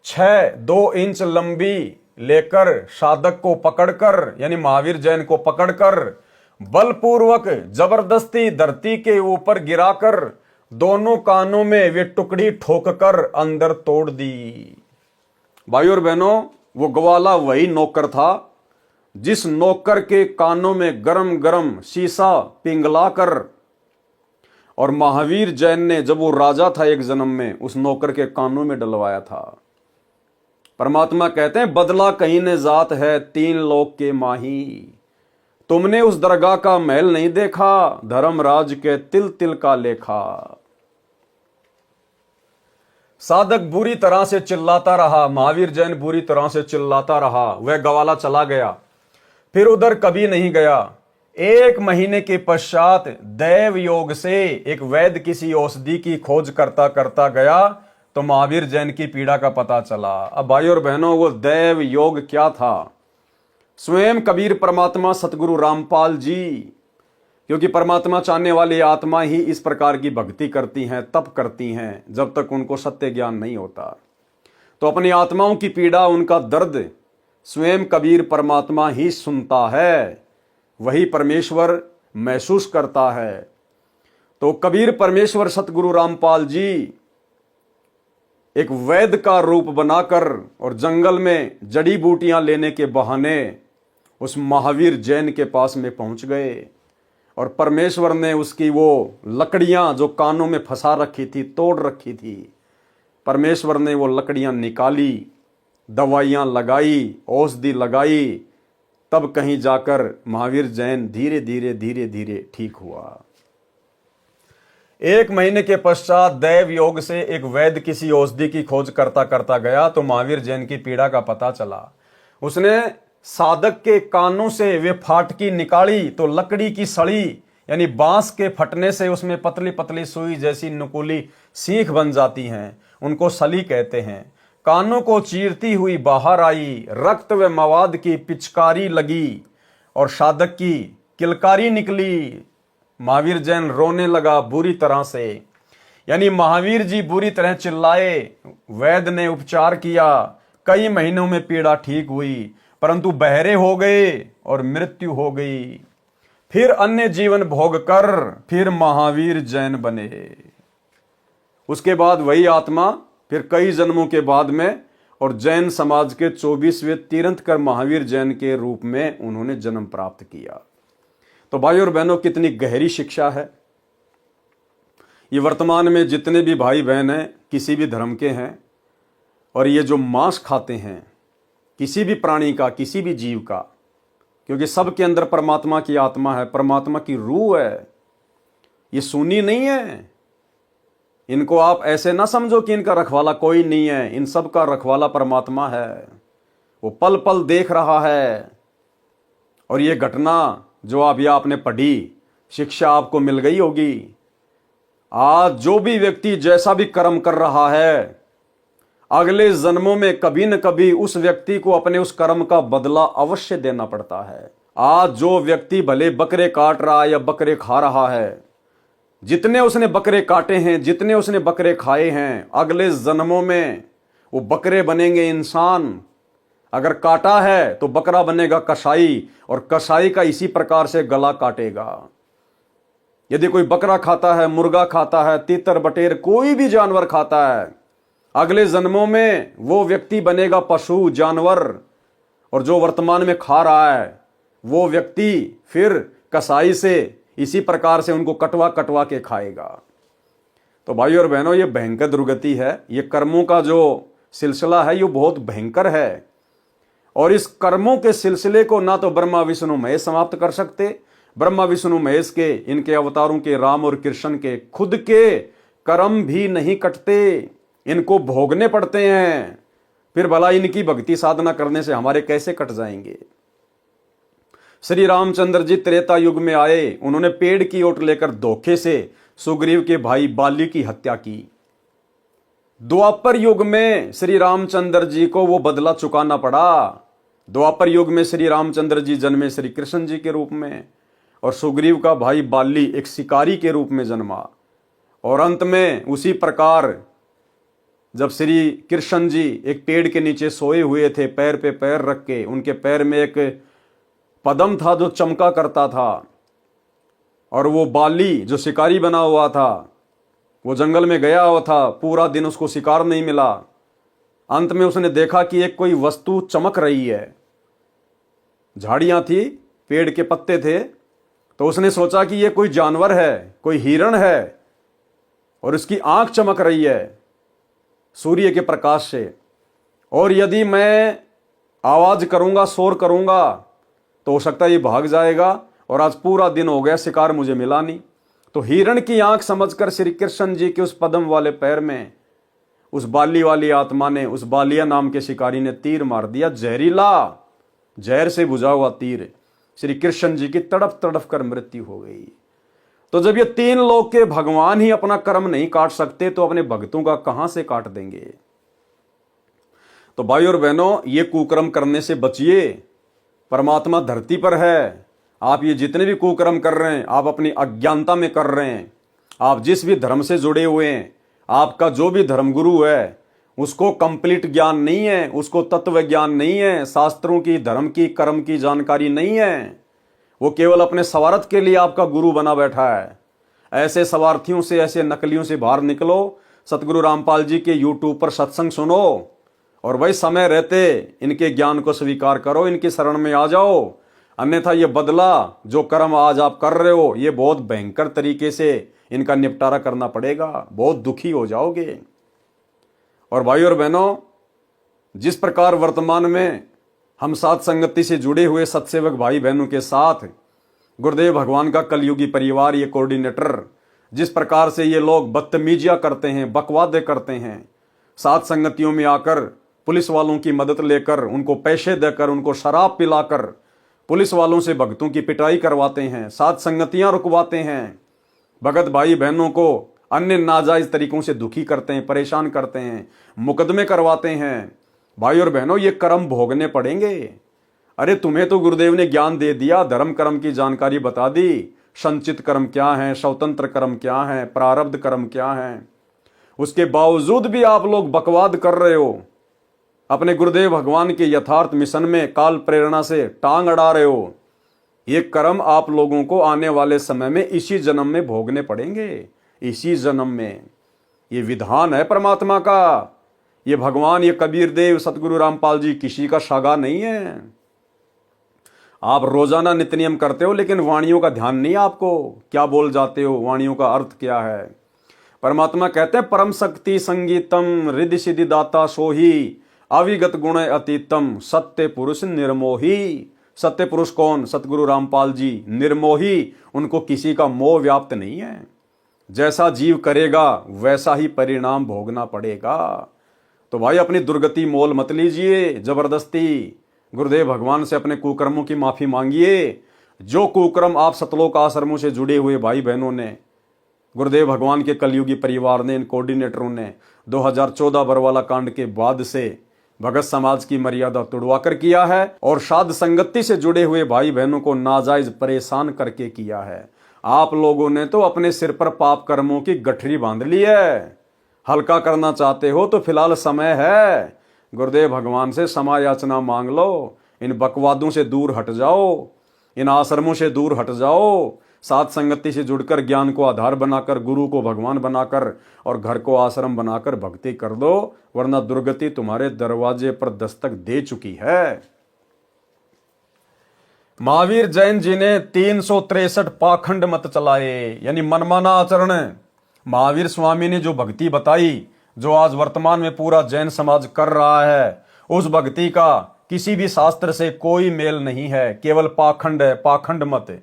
2 इंच लंबी लेकर साधक को पकड़कर, यानी महावीर जैन को पकड़कर बलपूर्वक जबरदस्ती धरती के ऊपर गिराकर दोनों कानों में वे टुकड़ी ठोककर अंदर तोड़ दी। भाइयों और बहनों, वो ग्वाला वही नौकर था जिस नौकर के कानों में गरम गरम शीशा पिघलाकर, और महावीर जैन ने जब वो राजा था एक जन्म में, उस नौकर के कानों में डलवाया था। परमात्मा कहते हैं, बदला कहीं ने जात है 3 लोक के माही। तुमने उस दरगाह का महल नहीं देखा, धर्मराज के तिल तिल का लेखा। साधक बुरी तरह से चिल्लाता रहा, महावीर जैन बुरी तरह से चिल्लाता रहा। वह ग्वाला चला गया, फिर उधर कभी नहीं गया। 1 महीने के पश्चात दैव योग से एक वैद्य किसी औषधि की खोज करता करता गया, तो महावीर जैन की पीड़ा का पता चला। अब भाइयों और बहनों, वो दैव योग क्या था? स्वयं कबीर परमात्मा सतगुरु रामपाल जी, क्योंकि परमात्मा चाहने वाली आत्मा ही इस प्रकार की भक्ति करती हैं, तप करती हैं, जब तक उनको सत्य ज्ञान नहीं होता। तो अपनी आत्माओं की पीड़ा, उनका दर्द स्वयं कबीर परमात्मा ही सुनता है, वही परमेश्वर महसूस करता है। तो कबीर परमेश्वर सतगुरु रामपाल जी एक वैद्य का रूप बनाकर और जंगल में जड़ी बूटियां लेने के बहाने उस महावीर जैन के पास में पहुंच गए, और परमेश्वर ने उसकी वो लकड़ियां जो कानों में फंसा रखी थी, तोड़ रखी थी, परमेश्वर ने वो लकड़ियां निकाली, दवाइयां लगाई, औषधि लगाई, तब कहीं जाकर महावीर जैन धीरे धीरे धीरे धीरे ठीक हुआ। 1 महीने के पश्चात दैव योग से एक वैद्य किसी औषधि की खोज करता करता गया, तो महावीर जैन की पीड़ा का पता चला। उसने साधक के कानों से वे फाटकी निकाली, तो लकड़ी की सड़ी यानी बांस के फटने से उसमें पतली पतली सुई जैसी नुकीली सीख बन जाती हैं, उनको सली कहते हैं। कानों को चीरती हुई बाहर आई, रक्त व मवाद की पिचकारी लगी और साधक की किलकारी निकली। महावीर जैन रोने लगा बुरी तरह से, यानी महावीर जी बुरी तरह चिल्लाए। वैद्य ने उपचार किया, कई महीनों में पीड़ा ठीक हुई, परंतु बहरे हो गए और मृत्यु हो गई। फिर अन्य जीवन भोग कर फिर महावीर जैन बने। उसके बाद वही आत्मा फिर कई जन्मों के बाद में और जैन समाज के 24वें तीर्थंकर महावीर जैन के रूप में उन्होंने जन्म प्राप्त किया। तो भाइयों और बहनों, कितनी गहरी शिक्षा है। ये वर्तमान में जितने भी भाई बहन हैं किसी भी धर्म के हैं और ये जो मांस खाते हैं किसी भी प्राणी का, किसी भी जीव का, क्योंकि सबके अंदर परमात्मा की आत्मा है, परमात्मा की रूह है, ये शून्य नहीं है। इनको आप ऐसे ना समझो कि इनका रखवाला कोई नहीं है, इन सब का रखवाला परमात्मा है। वो पल पल देख रहा है। और ये घटना जो आप या आपने पढ़ी, शिक्षा आपको मिल गई होगी। आज जो भी व्यक्ति जैसा भी कर्म कर रहा है, अगले जन्मों में कभी न कभी उस व्यक्ति को अपने उस कर्म का बदला अवश्य देना पड़ता है। आज जो व्यक्ति भले बकरे काट रहा है या बकरे खा रहा है, जितने उसने बकरे काटे हैं, जितने उसने बकरे खाए हैं, अगले जन्मों में वो बकरे बनेंगे इंसान। अगर काटा है तो बकरा बनेगा कसाई, और कसाई का इसी प्रकार से गला काटेगा। यदि कोई बकरा खाता है, मुर्गा खाता है, तीतर बटेर कोई भी जानवर खाता है, अगले जन्मों में वो व्यक्ति बनेगा पशु, जानवर। और जो वर्तमान में खा रहा है वो व्यक्ति फिर कसाई से इसी प्रकार से उनको कटवा कटवा के खाएगा। तो भाई और बहनों, ये भयंकर दुर्गति है। ये कर्मों का जो सिलसिला है ये बहुत भयंकर है। और इस कर्मों के सिलसिले को ना तो ब्रह्मा विष्णु महेश समाप्त कर सकते। ब्रह्मा विष्णु महेश के, इनके अवतारों के, राम और कृष्ण के खुद के कर्म भी नहीं कटते, इनको भोगने पड़ते हैं। फिर भला इनकी भक्ति साधना करने से हमारे कैसे कट जाएंगे। श्री रामचंद्र जी त्रेता युग में आए, उन्होंने पेड़ की ओट लेकर धोखे से सुग्रीव के भाई बाली की हत्या की। द्वापर युग में श्री रामचंद्र जी को वो बदला चुकाना पड़ा। द्वापर युग में श्री रामचंद्र जी जन्मे श्री कृष्ण जी के रूप में, और सुग्रीव का भाई बाली एक शिकारी के रूप में जन्मा। और अंत में उसी प्रकार जब श्री कृष्ण जी एक पेड़ के नीचे सोए हुए थे, पैर पे पैर रख के, उनके पैर में एक पदम था जो चमका करता था, और वो बाली जो शिकारी बना हुआ था वो जंगल में गया हुआ था, पूरा दिन उसको शिकार नहीं मिला। अंत में उसने देखा कि एक कोई वस्तु चमक रही है। झाड़ियां थी, पेड़ के पत्ते थे, तो उसने सोचा कि ये कोई जानवर है, कोई हिरण है, और उसकी आंख चमक रही है सूर्य के प्रकाश से। और यदि मैं आवाज करूंगा, शोर करूंगा, तो हो सकता है ये भाग जाएगा, और आज पूरा दिन हो गया, शिकार मुझे मिला नहीं। तो हिरण की आंख समझकर श्री कृष्ण जी के उस पदम वाले पैर में उस बाली वाली आत्मा ने, उस बालिया नाम के शिकारी ने तीर मार दिया, जहरीला, जहर से बुझा हुआ तीर। श्री कृष्ण जी की तड़फ तड़फ कर मृत्यु हो गई। तो जब ये तीन लोक के भगवान ही अपना कर्म नहीं काट सकते, तो अपने भक्तों का कहां से काट देंगे। तो भाई और बहनों, ये कुकर्म करने से बचिए। परमात्मा धरती पर है। आप ये जितने भी कुकर्म कर रहे हैं, आप अपनी अज्ञानता में कर रहे हैं। आप जिस भी धर्म से जुड़े हुए हैं, आपका जो भी धर्मगुरु है, उसको कंप्लीट ज्ञान नहीं है, उसको तत्व ज्ञान नहीं है, शास्त्रों की, धर्म की, कर्म की जानकारी नहीं है। वो केवल अपने स्वार्थ के लिए आपका गुरु बना बैठा है। ऐसे स्वार्थियों से, ऐसे नकलियों से बाहर निकलो। सतगुरु रामपाल जी के यूट्यूब पर सत्संग सुनो, और वही समय रहते इनके ज्ञान को स्वीकार करो, इनकी शरण में आ जाओ। अन्यथा ये बदला जो कर्म आज आप कर रहे हो, ये बहुत भयंकर तरीके से इनका निपटारा करना पड़ेगा, बहुत दुखी हो जाओगे। और भाई और बहनों, जिस प्रकार वर्तमान में हम साथ संगति से जुड़े हुए सत्सेवक भाई बहनों के साथ गुरुदेव भगवान का कलयुगी परिवार, ये कोऑर्डिनेटर, जिस प्रकार से ये लोग बदतमीजियां करते हैं, बकवादे करते हैं, साथ संगतियों में आकर पुलिस वालों की मदद लेकर, उनको पैसे देकर, उनको शराब पिलाकर पुलिस वालों से भक्तों की पिटाई करवाते हैं, साथ संगतियां रुकवाते हैं, भगत भाई बहनों को अन्य नाजायज तरीकों से दुखी करते हैं, परेशान करते हैं, मुकदमे करवाते हैं। भाई और बहनों, ये कर्म भोगने पड़ेंगे। अरे तुम्हें तो गुरुदेव ने ज्ञान दे दिया, धर्म कर्म की जानकारी बता दी, संचित कर्म क्या है, स्वतंत्र कर्म क्या है, प्रारब्ध कर्म क्या है। उसके बावजूद भी आप लोग बकवाद कर रहे हो, अपने गुरुदेव भगवान के यथार्थ मिशन में काल प्रेरणा से टांग अड़ा रहे हो। ये कर्म आप लोगों को आने वाले समय में इसी जन्म में भोगने पड़ेंगे, इसी जन्म में। ये विधान है परमात्मा का। ये भगवान, ये कबीर देव, सतगुरु रामपाल जी किसी का सागा नहीं है। आप रोजाना नित्य नियम करते हो, लेकिन वाणियों का ध्यान नहीं आपको, क्या बोल जाते हो, वाणियों का अर्थ क्या है। परमात्मा कहते हैं परम शक्ति संगीतम रिद्धि सिद्धि दाता सोही अविगत गुण अतीतम सत्य पुरुष निर्मोही। सत्य पुरुष कौन? सतगुरु रामपाल जी। निर्मोही, उनको किसी का मोह व्याप्त नहीं है। जैसा जीव करेगा वैसा ही परिणाम भोगना पड़ेगा। तो भाई अपनी दुर्गति मोल मत लीजिए जबरदस्ती। गुरुदेव भगवान से अपने कुकर्मों की माफी मांगिए। जो कुकर्म आप सतलोक आश्रमों से जुड़े हुए भाई बहनों ने, गुरुदेव भगवान के कलयुगी परिवार ने, इन कोऑर्डिनेटरों ने 2014 बरवाला कांड के बाद से भगत समाज की मर्यादा तोड़वाकर किया है और साध संगति से जुड़े हुए भाई बहनों को नाजायज परेशान करके किया है। आप लोगों ने तो अपने सिर पर पाप कर्मों की गठरी बांध ली है। हल्का करना चाहते हो तो फिलहाल समय है। गुरुदेव भगवान से क्षमा याचना मांग लो। इन बकवादों से दूर हट जाओ, इन आश्रमों से दूर हट जाओ। साथ संगति से जुड़कर ज्ञान को आधार बनाकर, गुरु को भगवान बनाकर और घर को आश्रम बनाकर भक्ति कर दो, वरना दुर्गति तुम्हारे दरवाजे पर दस्तक दे चुकी है। महावीर जैन जी ने 363 पाखंड मत चलाए, यानी मनमाना आचरण। महावीर स्वामी ने जो भक्ति बताई, जो आज वर्तमान में पूरा जैन समाज कर रहा है, उस भक्ति का किसी भी शास्त्र से कोई मेल नहीं है, केवल पाखंड है, पाखंड मत।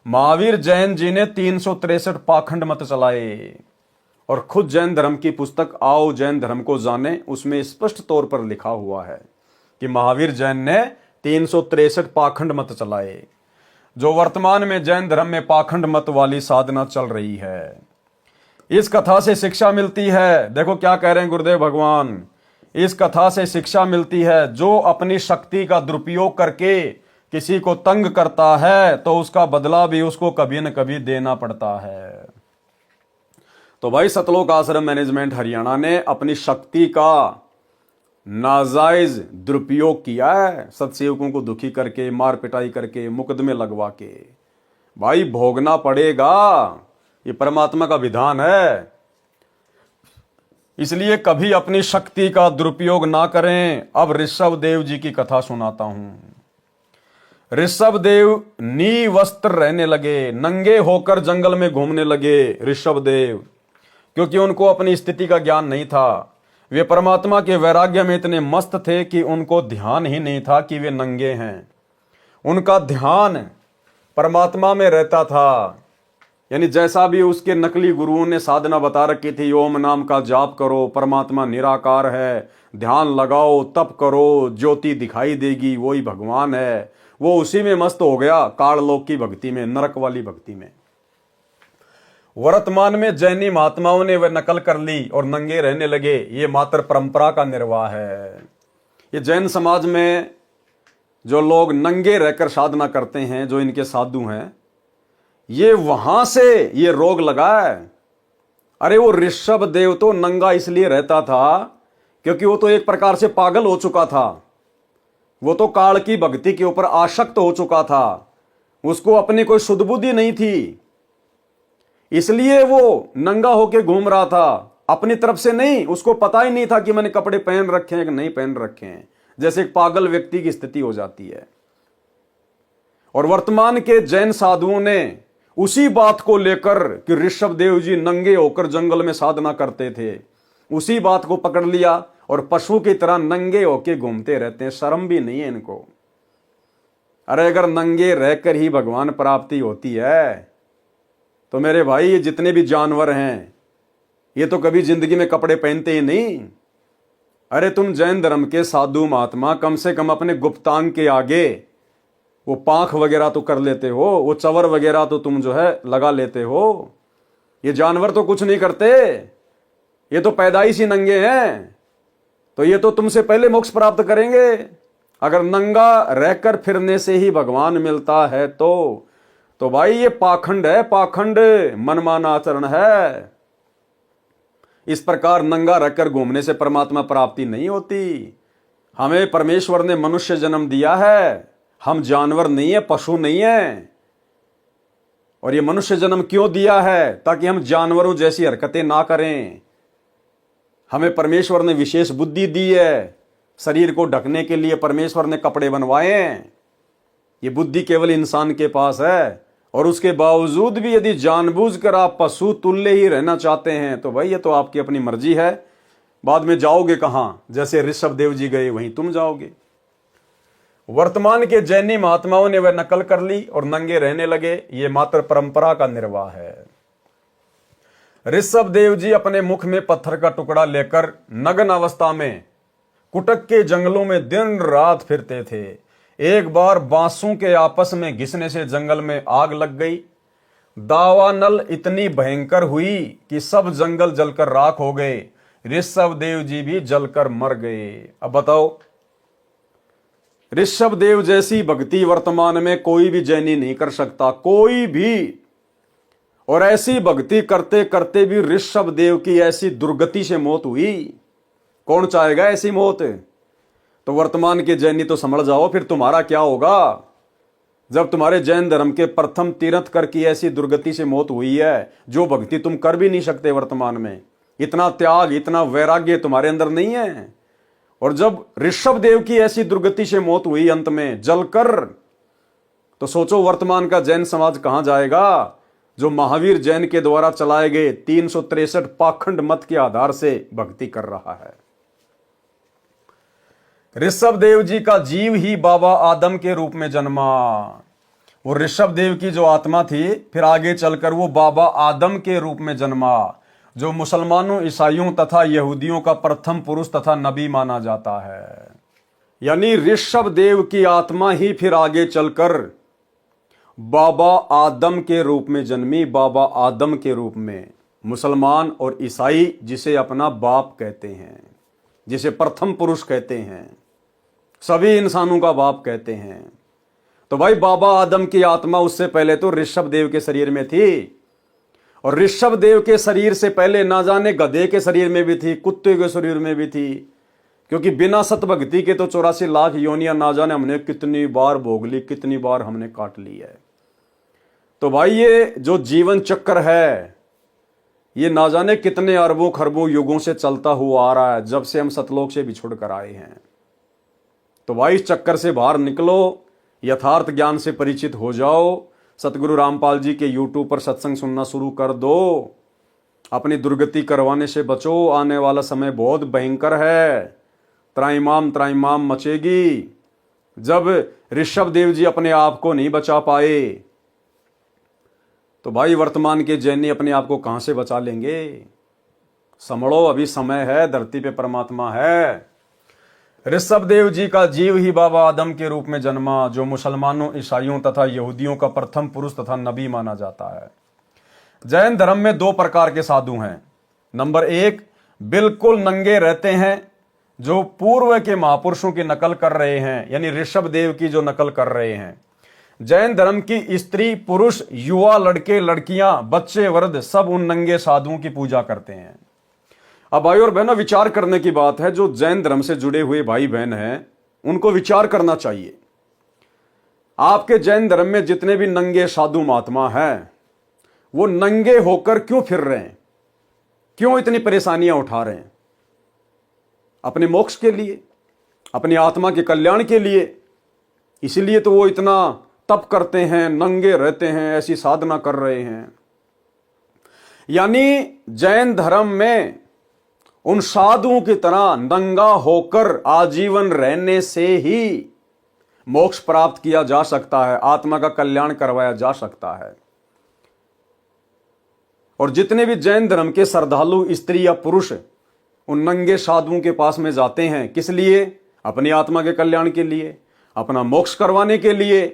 महावीर जैन जी ने 363 पाखंड मत चलाए और खुद जैन धर्म की पुस्तक आओ जैन धर्म को जाने, उसमें स्पष्ट तौर पर लिखा हुआ है कि महावीर जैन ने 363 पाखंड मत चलाए। जो वर्तमान में जैन धर्म में पाखंड मत वाली साधना चल रही है, इस कथा से शिक्षा मिलती है। देखो क्या कह रहे हैं गुरुदेव भगवान, इस कथा से शिक्षा मिलती है, जो अपनी शक्ति का दुरुपयोग करके किसी को तंग करता है तो उसका बदला भी उसको कभी न कभी देना पड़ता है। तो भाई सतलोक आश्रम मैनेजमेंट हरियाणा ने अपनी शक्ति का नाजायज दुरुपयोग किया है, सत्सेवकों को दुखी करके, मार पिटाई करके, मुकदमे लगवा के। भाई भोगना पड़ेगा, ये परमात्मा का विधान है। इसलिए कभी अपनी शक्ति का दुरुपयोग ना करें। अब ऋषभ देव जी की कथा सुनाता हूं। ऋषभ देव निवस्त्र रहने लगे, नंगे होकर जंगल में घूमने लगे ऋषभ देव, क्योंकि उनको अपनी स्थिति का ज्ञान नहीं था। वे परमात्मा के वैराग्य में इतने मस्त थे कि उनको ध्यान ही नहीं था कि वे नंगे हैं। उनका ध्यान परमात्मा में रहता था। यानी जैसा भी उसके नकली गुरुओं ने साधना बता रखी थी, ओम नाम का जाप करो, परमात्मा निराकार है, ध्यान लगाओ, तप करो, ज्योति दिखाई देगी, वही भगवान है, वो उसी में मस्त हो गया, काललोक की भक्ति में, नरक वाली भक्ति में। वर्तमान में जैनी महात्माओं ने वह नकल कर ली और नंगे रहने लगे। ये मात्र परंपरा का निर्वाह है। ये जैन समाज में जो लोग नंगे रहकर साधना करते हैं, जो इनके साधु हैं, ये वहां से ये रोग लगा है। अरे वो ऋषभ देव तो नंगा इसलिए रहता था क्योंकि वो तो एक प्रकार से पागल हो चुका था। वो तो काल की भक्ति के ऊपर आसक्त हो चुका था। उसको अपनी कोई शुद्ध बुद्धि नहीं थी, इसलिए वो नंगा होके घूम रहा था, अपनी तरफ से नहीं। उसको पता ही नहीं था कि मैंने कपड़े पहन रखे हैं कि नहीं पहन रखे हैं, जैसे एक पागल व्यक्ति की स्थिति हो जाती है। और वर्तमान के जैन साधुओं ने उसी बात को लेकर कि ऋषभ देव जी नंगे होकर जंगल में साधना करते थे, उसी बात को पकड़ लिया और पशु की तरह नंगे होके घूमते रहते हैं। शर्म भी नहीं है इनको। अरे अगर नंगे रहकर ही भगवान प्राप्ति होती है तो मेरे भाई ये जितने भी जानवर हैं, ये तो कभी जिंदगी में कपड़े पहनते ही नहीं। अरे तुम जैन धर्म के साधु महात्मा कम से कम अपने गुप्तांग के आगे वो पांख वगैरह तो कर लेते हो, वो चवर वगैरह तो तुम जो है लगा लेते हो। ये जानवर तो कुछ नहीं करते, ये तो पैदाइशी नंगे हैं। तो ये तो तुमसे पहले मोक्ष प्राप्त करेंगे। अगर नंगा रहकर फिरने से ही भगवान मिलता है तो भाई ये पाखंड है, पाखंड, मनमाना आचरण है। इस प्रकार नंगा रहकर घूमने से परमात्मा प्राप्ति नहीं होती। हमें परमेश्वर ने मनुष्य जन्म दिया है, हम जानवर नहीं है, पशु नहीं है। और ये मनुष्य जन्म क्यों दिया है? ताकि हम जानवरों जैसी हरकतें ना करें। हमें परमेश्वर ने विशेष बुद्धि दी है, शरीर को ढकने के लिए परमेश्वर ने कपड़े बनवाए हैं। ये बुद्धि केवल इंसान के पास है, और उसके बावजूद भी यदि जानबूझकर आप पशु तुल्य ही रहना चाहते हैं तो भाई ये तो आपकी अपनी मर्जी है। बाद में जाओगे कहां? जैसे ऋषभ देव जी गए वहीं तुम जाओगे। वर्तमान के जैनी महात्माओं ने वह नकल कर ली और नंगे रहने लगे। ये मात्र परंपरा का निर्वाह है। ऋषभ देव जी अपने मुख में पत्थर का टुकड़ा लेकर नग्न अवस्था में कुटक के जंगलों में दिन रात फिरते थे। एक बार बांसों के आपस में घिसने से जंगल में आग लग गई। दावानल इतनी भयंकर हुई कि सब जंगल जलकर राख हो गए। ऋषभ देव जी भी जलकर मर गए। अब बताओ, ऋषभ देव जैसी भक्ति वर्तमान में कोई भी जैनी नहीं कर सकता, कोई भी। और ऐसी भक्ति करते करते भी ऋषभ देव की ऐसी दुर्गति से मौत हुई। कौन चाहेगा ऐसी मौत? तो वर्तमान के जैनी तो समझ जाओ फिर तुम्हारा क्या होगा जब तुम्हारे जैन धर्म के प्रथम तीर्थंकर की ऐसी दुर्गति से मौत हुई है, जो भक्ति तुम कर भी नहीं सकते वर्तमान में। इतना त्याग, इतना वैराग्य तुम्हारे अंदर नहीं है। और जब ऋषभ देव की ऐसी दुर्गति से मौत हुई अंत में जलकर, तो सोचो वर्तमान का जैन समाज कहां जाएगा, जो महावीर जैन के द्वारा चलाए गए 363 पाखंड मत के आधार से भक्ति कर रहा है। ऋषभ देव जी का जीव ही बाबा आदम के रूप में जन्मा। वो ऋषभ देव की जो आत्मा थी फिर आगे चलकर वो बाबा आदम के रूप में जन्मा, जो मुसलमानों, ईसाइयों तथा यहूदियों का प्रथम पुरुष तथा नबी माना जाता है। यानी ऋषभ देव की आत्मा ही फिर आगे चलकर बाबा आदम के रूप में जन्मी। बाबा आदम के रूप में मुसलमान और ईसाई जिसे अपना बाप कहते हैं, जिसे प्रथम पुरुष कहते हैं, सभी इंसानों का बाप कहते हैं। तो भाई बाबा आदम की आत्मा उससे पहले तो ऋषभ देव के शरीर में थी, और ऋषभ देव के शरीर से पहले ना जाने गधे के शरीर में भी थी, कुत्ते के शरीर में भी थी। क्योंकि बिना सतभक्ति के तो 84 लाख योनियां ना जाने हमने कितनी बार भोग ली, कितनी बार हमने काट ली है। तो भाई ये जो जीवन चक्र है ये ना जाने कितने अरबों खरबों युगों से चलता हुआ आ रहा है, जब से हम सतलोक से बिछुड़ कर आए हैं। तो भाई इस चक्कर से बाहर निकलो, यथार्थ ज्ञान से परिचित हो जाओ। सतगुरु रामपाल जी के यूट्यूब पर सत्संग सुनना शुरू कर दो। अपनी दुर्गति करवाने से बचो, आने वाला समय बहुत भयंकर है। त्राइमाम मचेगी। जब ऋषभ देव जी अपने आप को नहीं बचा पाए तो भाई वर्तमान के जैनी अपने आप को कहां से बचा लेंगे? संभलो, अभी समय है, धरती पे परमात्मा है। ऋषभ देव जी का जीव ही बाबा आदम के रूप में जन्मा, जो मुसलमानों, ईसाइयों तथा यहूदियों का प्रथम पुरुष तथा नबी माना जाता है। जैन धर्म में 2 प्रकार के साधु हैं। नंबर 1 बिल्कुल नंगे रहते हैं, जो पूर्व के महापुरुषों की नकल कर रहे हैं, यानी ऋषभ देव की जो नकल कर रहे हैं। जैन धर्म की स्त्री, पुरुष, युवा, लड़के, लड़कियां, बच्चे, वृद्ध सब उन नंगे साधुओं की पूजा करते हैं। अब भाई और बहनों, विचार करने की बात है। जो जैन धर्म से जुड़े हुए भाई बहन हैं उनको विचार करना चाहिए। आपके जैन धर्म में जितने भी नंगे साधु महात्मा हैं वो नंगे होकर क्यों फिर रहे हैं? क्यों इतनी परेशानियां उठा रहे हैं? अपने मोक्ष के लिए, अपनी आत्मा के कल्याण के लिए। इसीलिए तो वो इतना तप करते हैं, नंगे रहते हैं, ऐसी साधना कर रहे हैं। यानी जैन धर्म में उन साधुओं की तरह नंगा होकर आजीवन रहने से ही मोक्ष प्राप्त किया जा सकता है, आत्मा का कल्याण करवाया जा सकता है। और जितने भी जैन धर्म के श्रद्धालु स्त्री या पुरुष उन नंगे साधुओं के पास में जाते हैं, किस लिए? अपनी आत्मा के कल्याण के लिए, अपना मोक्ष करवाने के लिए।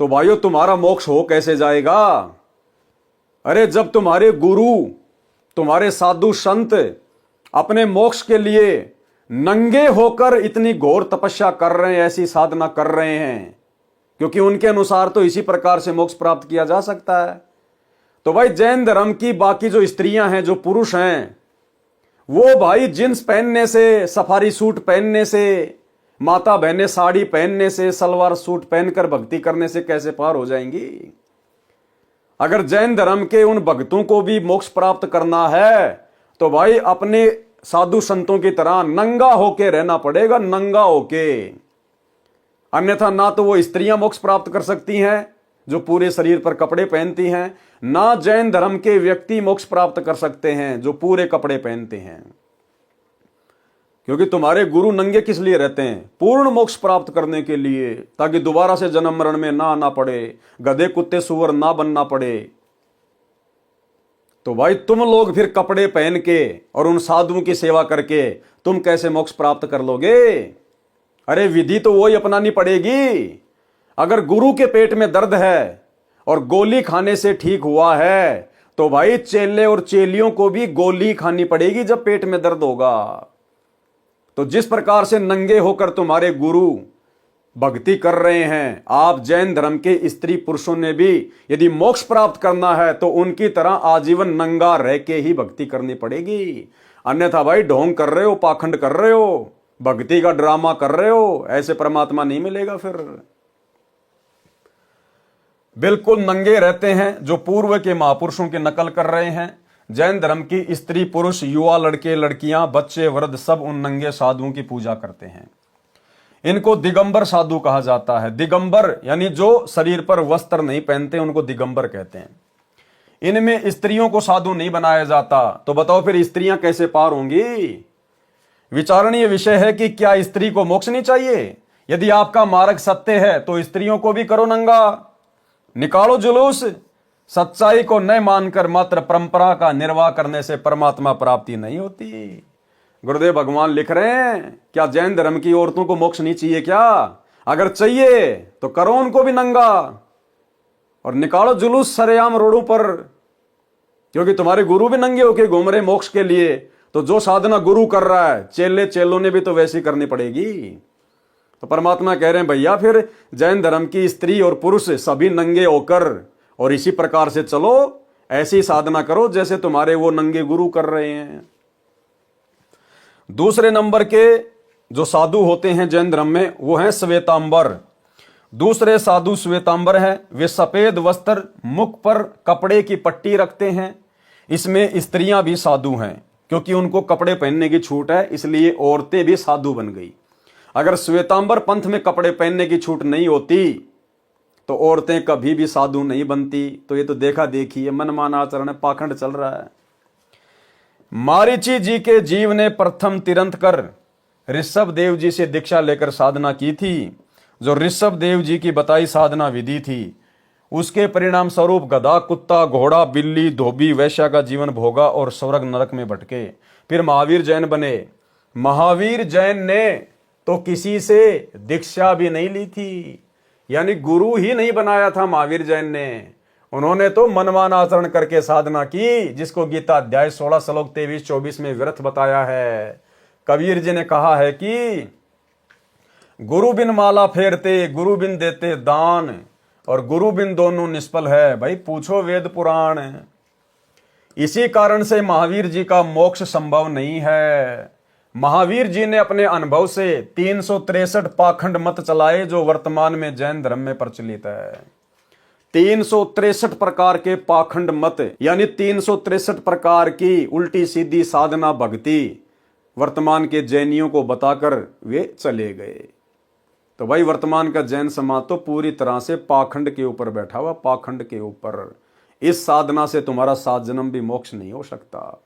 तो भाइयों, तुम्हारा मोक्ष हो कैसे जाएगा? अरे जब तुम्हारे गुरु, तुम्हारे साधु संत अपने मोक्ष के लिए नंगे होकर इतनी घोर तपस्या कर रहे हैं, ऐसी साधना कर रहे हैं, क्योंकि उनके अनुसार तो इसी प्रकार से मोक्ष प्राप्त किया जा सकता है। तो भाई जैन धर्म की बाकी जो स्त्रियां हैं, जो पुरुष हैं, वो भाई जींस पहनने से, सफारी सूट पहनने से, माता बहनें साड़ी पहनने से, सलवार सूट पहनकर भक्ति करने से कैसे पार हो जाएंगी? अगर जैन धर्म के उन भक्तों को भी मोक्ष प्राप्त करना है तो भाई अपने साधु संतों की तरह नंगा होके रहना पड़ेगा, नंगा होके। अन्यथा ना तो वो स्त्रियां मोक्ष प्राप्त कर सकती हैं, जो पूरे शरीर पर कपड़े पहनती हैं, ना जैन धर्म के व्यक्ति मोक्ष प्राप्त कर सकते हैं जो पूरे कपड़े पहनते हैं। क्योंकि तुम्हारे गुरु नंगे किस लिए रहते हैं? पूर्ण मोक्ष प्राप्त करने के लिए, ताकि दोबारा से जन्म मरण में ना आना पड़े, गधे कुत्ते सुअर ना बनना पड़े। तो भाई तुम लोग फिर कपड़े पहन के और उन साधुओं की सेवा करके तुम कैसे मोक्ष प्राप्त कर लोगे? अरे विधि तो वही अपनानी पड़ेगी। अगर गुरु के पेट में दर्द है और गोली खाने से ठीक हुआ है, तो भाई चेले और चेलियों को भी गोली खानी पड़ेगी जब पेट में दर्द होगा। तो जिस प्रकार से नंगे होकर तुम्हारे गुरु भक्ति कर रहे हैं, आप जैन धर्म के स्त्री पुरुषों ने भी यदि मोक्ष प्राप्त करना है तो उनकी तरह आजीवन नंगा रह के ही भक्ति करनी पड़ेगी। अन्यथा भाई ढोंग कर रहे हो, पाखंड कर रहे हो, भक्ति का ड्रामा कर रहे हो, ऐसे परमात्मा नहीं मिलेगा। फिर बिल्कुल नंगे रहते हैं जो पूर्व के महापुरुषों की नकल कर रहे हैं। जैन धर्म की स्त्री पुरुष, युवा लड़के लड़कियां, बच्चे वृद्ध सब उन नंगे साधुओं की पूजा करते हैं। इनको दिगंबर साधु कहा जाता है। दिगंबर यानी जो शरीर पर वस्त्र नहीं पहनते उनको दिगंबर कहते हैं। इनमें स्त्रियों को साधु नहीं बनाया जाता। तो बताओ फिर स्त्रियां कैसे पार होंगी? विचारणीय विषय है कि क्या स्त्री को मोक्ष नहीं चाहिए? यदि आपका मार्ग सत्य है तो स्त्रियों को भी करो नंगा, निकालो जुलूस। सच्चाई को न मानकर मात्र परंपरा का निर्वाह करने से परमात्मा प्राप्ति नहीं होती। गुरुदेव भगवान लिख रहे हैं, क्या जैन धर्म की औरतों को मोक्ष नहीं चाहिए क्या? अगर चाहिए तो करो उनको भी नंगा और निकालो जुलूस सरेआम रोडों पर। क्योंकि तुम्हारे गुरु भी नंगे होके घूम रहे मोक्ष के लिए, तो जो साधना गुरु कर रहा है चेले चेलों ने भी तो वैसी करनी पड़ेगी। तो परमात्मा कह रहे हैं भैया फिर जैन धर्म की स्त्री और पुरुष सभी नंगे होकर और इसी प्रकार से चलो, ऐसी साधना करो जैसे तुम्हारे वो नंगे गुरु कर रहे हैं। दूसरे नंबर के जो साधु होते हैं जैन धर्म में वो हैं श्वेतांबर। दूसरे साधु श्वेतांबर हैं। वे सफेद वस्त्र, मुख पर कपड़े की पट्टी रखते हैं। इसमें स्त्रियां भी साधु हैं क्योंकि उनको कपड़े पहनने की छूट है, इसलिए औरतें भी साधु बन गई। अगर श्वेतांबर पंथ में कपड़े पहनने की छूट नहीं होती तो औरतें कभी भी साधु नहीं बनती। तो ये तो देखा देखी है, मनमाना आचरण है, पाखंड चल रहा है। मारीची जी के जीव ने प्रथम तिरंतकर ऋषभ देव जी से दीक्षा लेकर साधना की थी। जो ऋषभ देव जी की बताई साधना विधि थी, उसके परिणाम स्वरूप गधा, कुत्ता, घोड़ा, बिल्ली, धोबी, वैश्या का जीवन भोगा और स्वर्ग नरक में भटके। फिर महावीर जैन बने। महावीर जैन ने तो किसी से दीक्षा भी नहीं ली थी, यानी गुरु ही नहीं बनाया था महावीर जैन ने। उन्होंने तो मनमान आचरण करके साधना की, जिसको गीता अध्याय 16 श्लोक 23-24 में व्यर्थ बताया है। कबीर जी ने कहा है कि गुरु बिन माला फेरते, गुरु बिन देते दान, और गुरु बिन दोनों निष्फल है। भाई पूछो वेद पुराण। इसी कारण से महावीर जी का मोक्ष संभव नहीं है। महावीर जी ने अपने अनुभव से 363 पाखंड मत चलाए जो वर्तमान में जैन धर्म में प्रचलित है। 363 प्रकार के पाखंड मत, यानी 363 प्रकार की उल्टी सीधी साधना भक्ति वर्तमान के जैनियों को बताकर वे चले गए। तो भाई वर्तमान का जैन समाज तो पूरी तरह से पाखंड के ऊपर बैठा हुआ, पाखंड के ऊपर। इस साधना से तुम्हारा 7 जन्म भी मोक्ष नहीं हो सकता।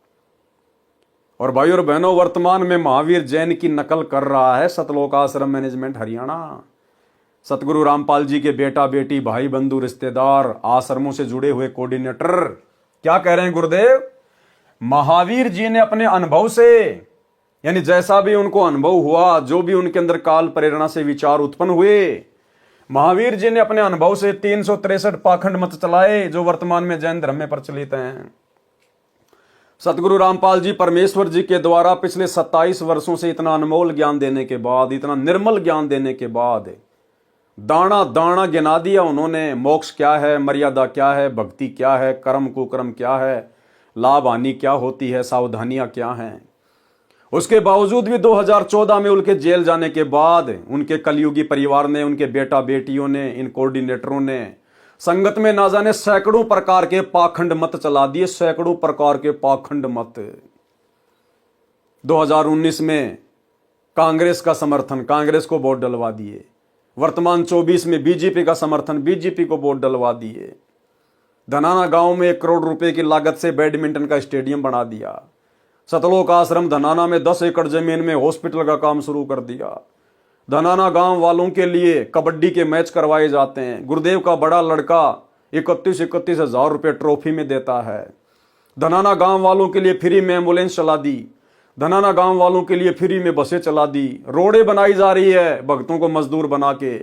और भाई और बहनों, वर्तमान में महावीर जैन की नकल कर रहा है सतलोक आश्रम मैनेजमेंट हरियाणा। सतगुरु रामपाल जी के बेटा बेटी, भाई बंधु, रिश्तेदार, आश्रमों से जुड़े हुए कोऑर्डिनेटर क्या कह रहे हैं गुरुदेव? महावीर जी ने अपने अनुभव से, यानी जैसा भी उनको अनुभव हुआ, जो भी उनके अंदर काल प्रेरणा से विचार उत्पन्न हुए, महावीर जी ने अपने अनुभव से 363 पाखंड मत चलाए जो वर्तमान में जैन धर्म में प्रचलित हैं। सतगुरु रामपाल जी परमेश्वर जी के द्वारा पिछले 27 वर्षों से इतना अनमोल ज्ञान देने के बाद, इतना निर्मल ज्ञान देने के बाद दाना दाना गिना दिया उन्होंने। मोक्ष क्या है, मर्यादा क्या है, भक्ति क्या है, कर्म कुकर्म क्या है, लाभ हानि क्या होती है, सावधानियां क्या हैं। उसके बावजूद भी 2014 में उनके जेल जाने के बाद उनके कलयुगी परिवार ने, उनके बेटा बेटियों ने, इन कोऑर्डिनेटरों ने संगत में ना जाने सैकड़ों प्रकार के पाखंड मत चला दिए, सैकड़ों प्रकार के पाखंड मत। 2019 में कांग्रेस का समर्थन, कांग्रेस को वोट डलवा दिए। वर्तमान 24 में बीजेपी का समर्थन, बीजेपी को वोट डलवा दिए। धनाना गांव में 1 करोड़ रुपए की लागत से बैडमिंटन का स्टेडियम बना दिया। सतलोक आश्रम धनाना में 10 एकड़ जमीन में हॉस्पिटल का काम शुरू कर दिया। धनाना गांव वालों के लिए कबड्डी के मैच करवाए जाते हैं। गुरुदेव का बड़ा लड़का 31 हजार रुपये ट्रॉफी में देता है। धनाना गांव वालों के लिए फ्री में एम्बुलेंस चला दी। धनाना गांव वालों के लिए फ्री में बसें चला दी। रोडें बनाई जा रही है भक्तों को मजदूर बना के।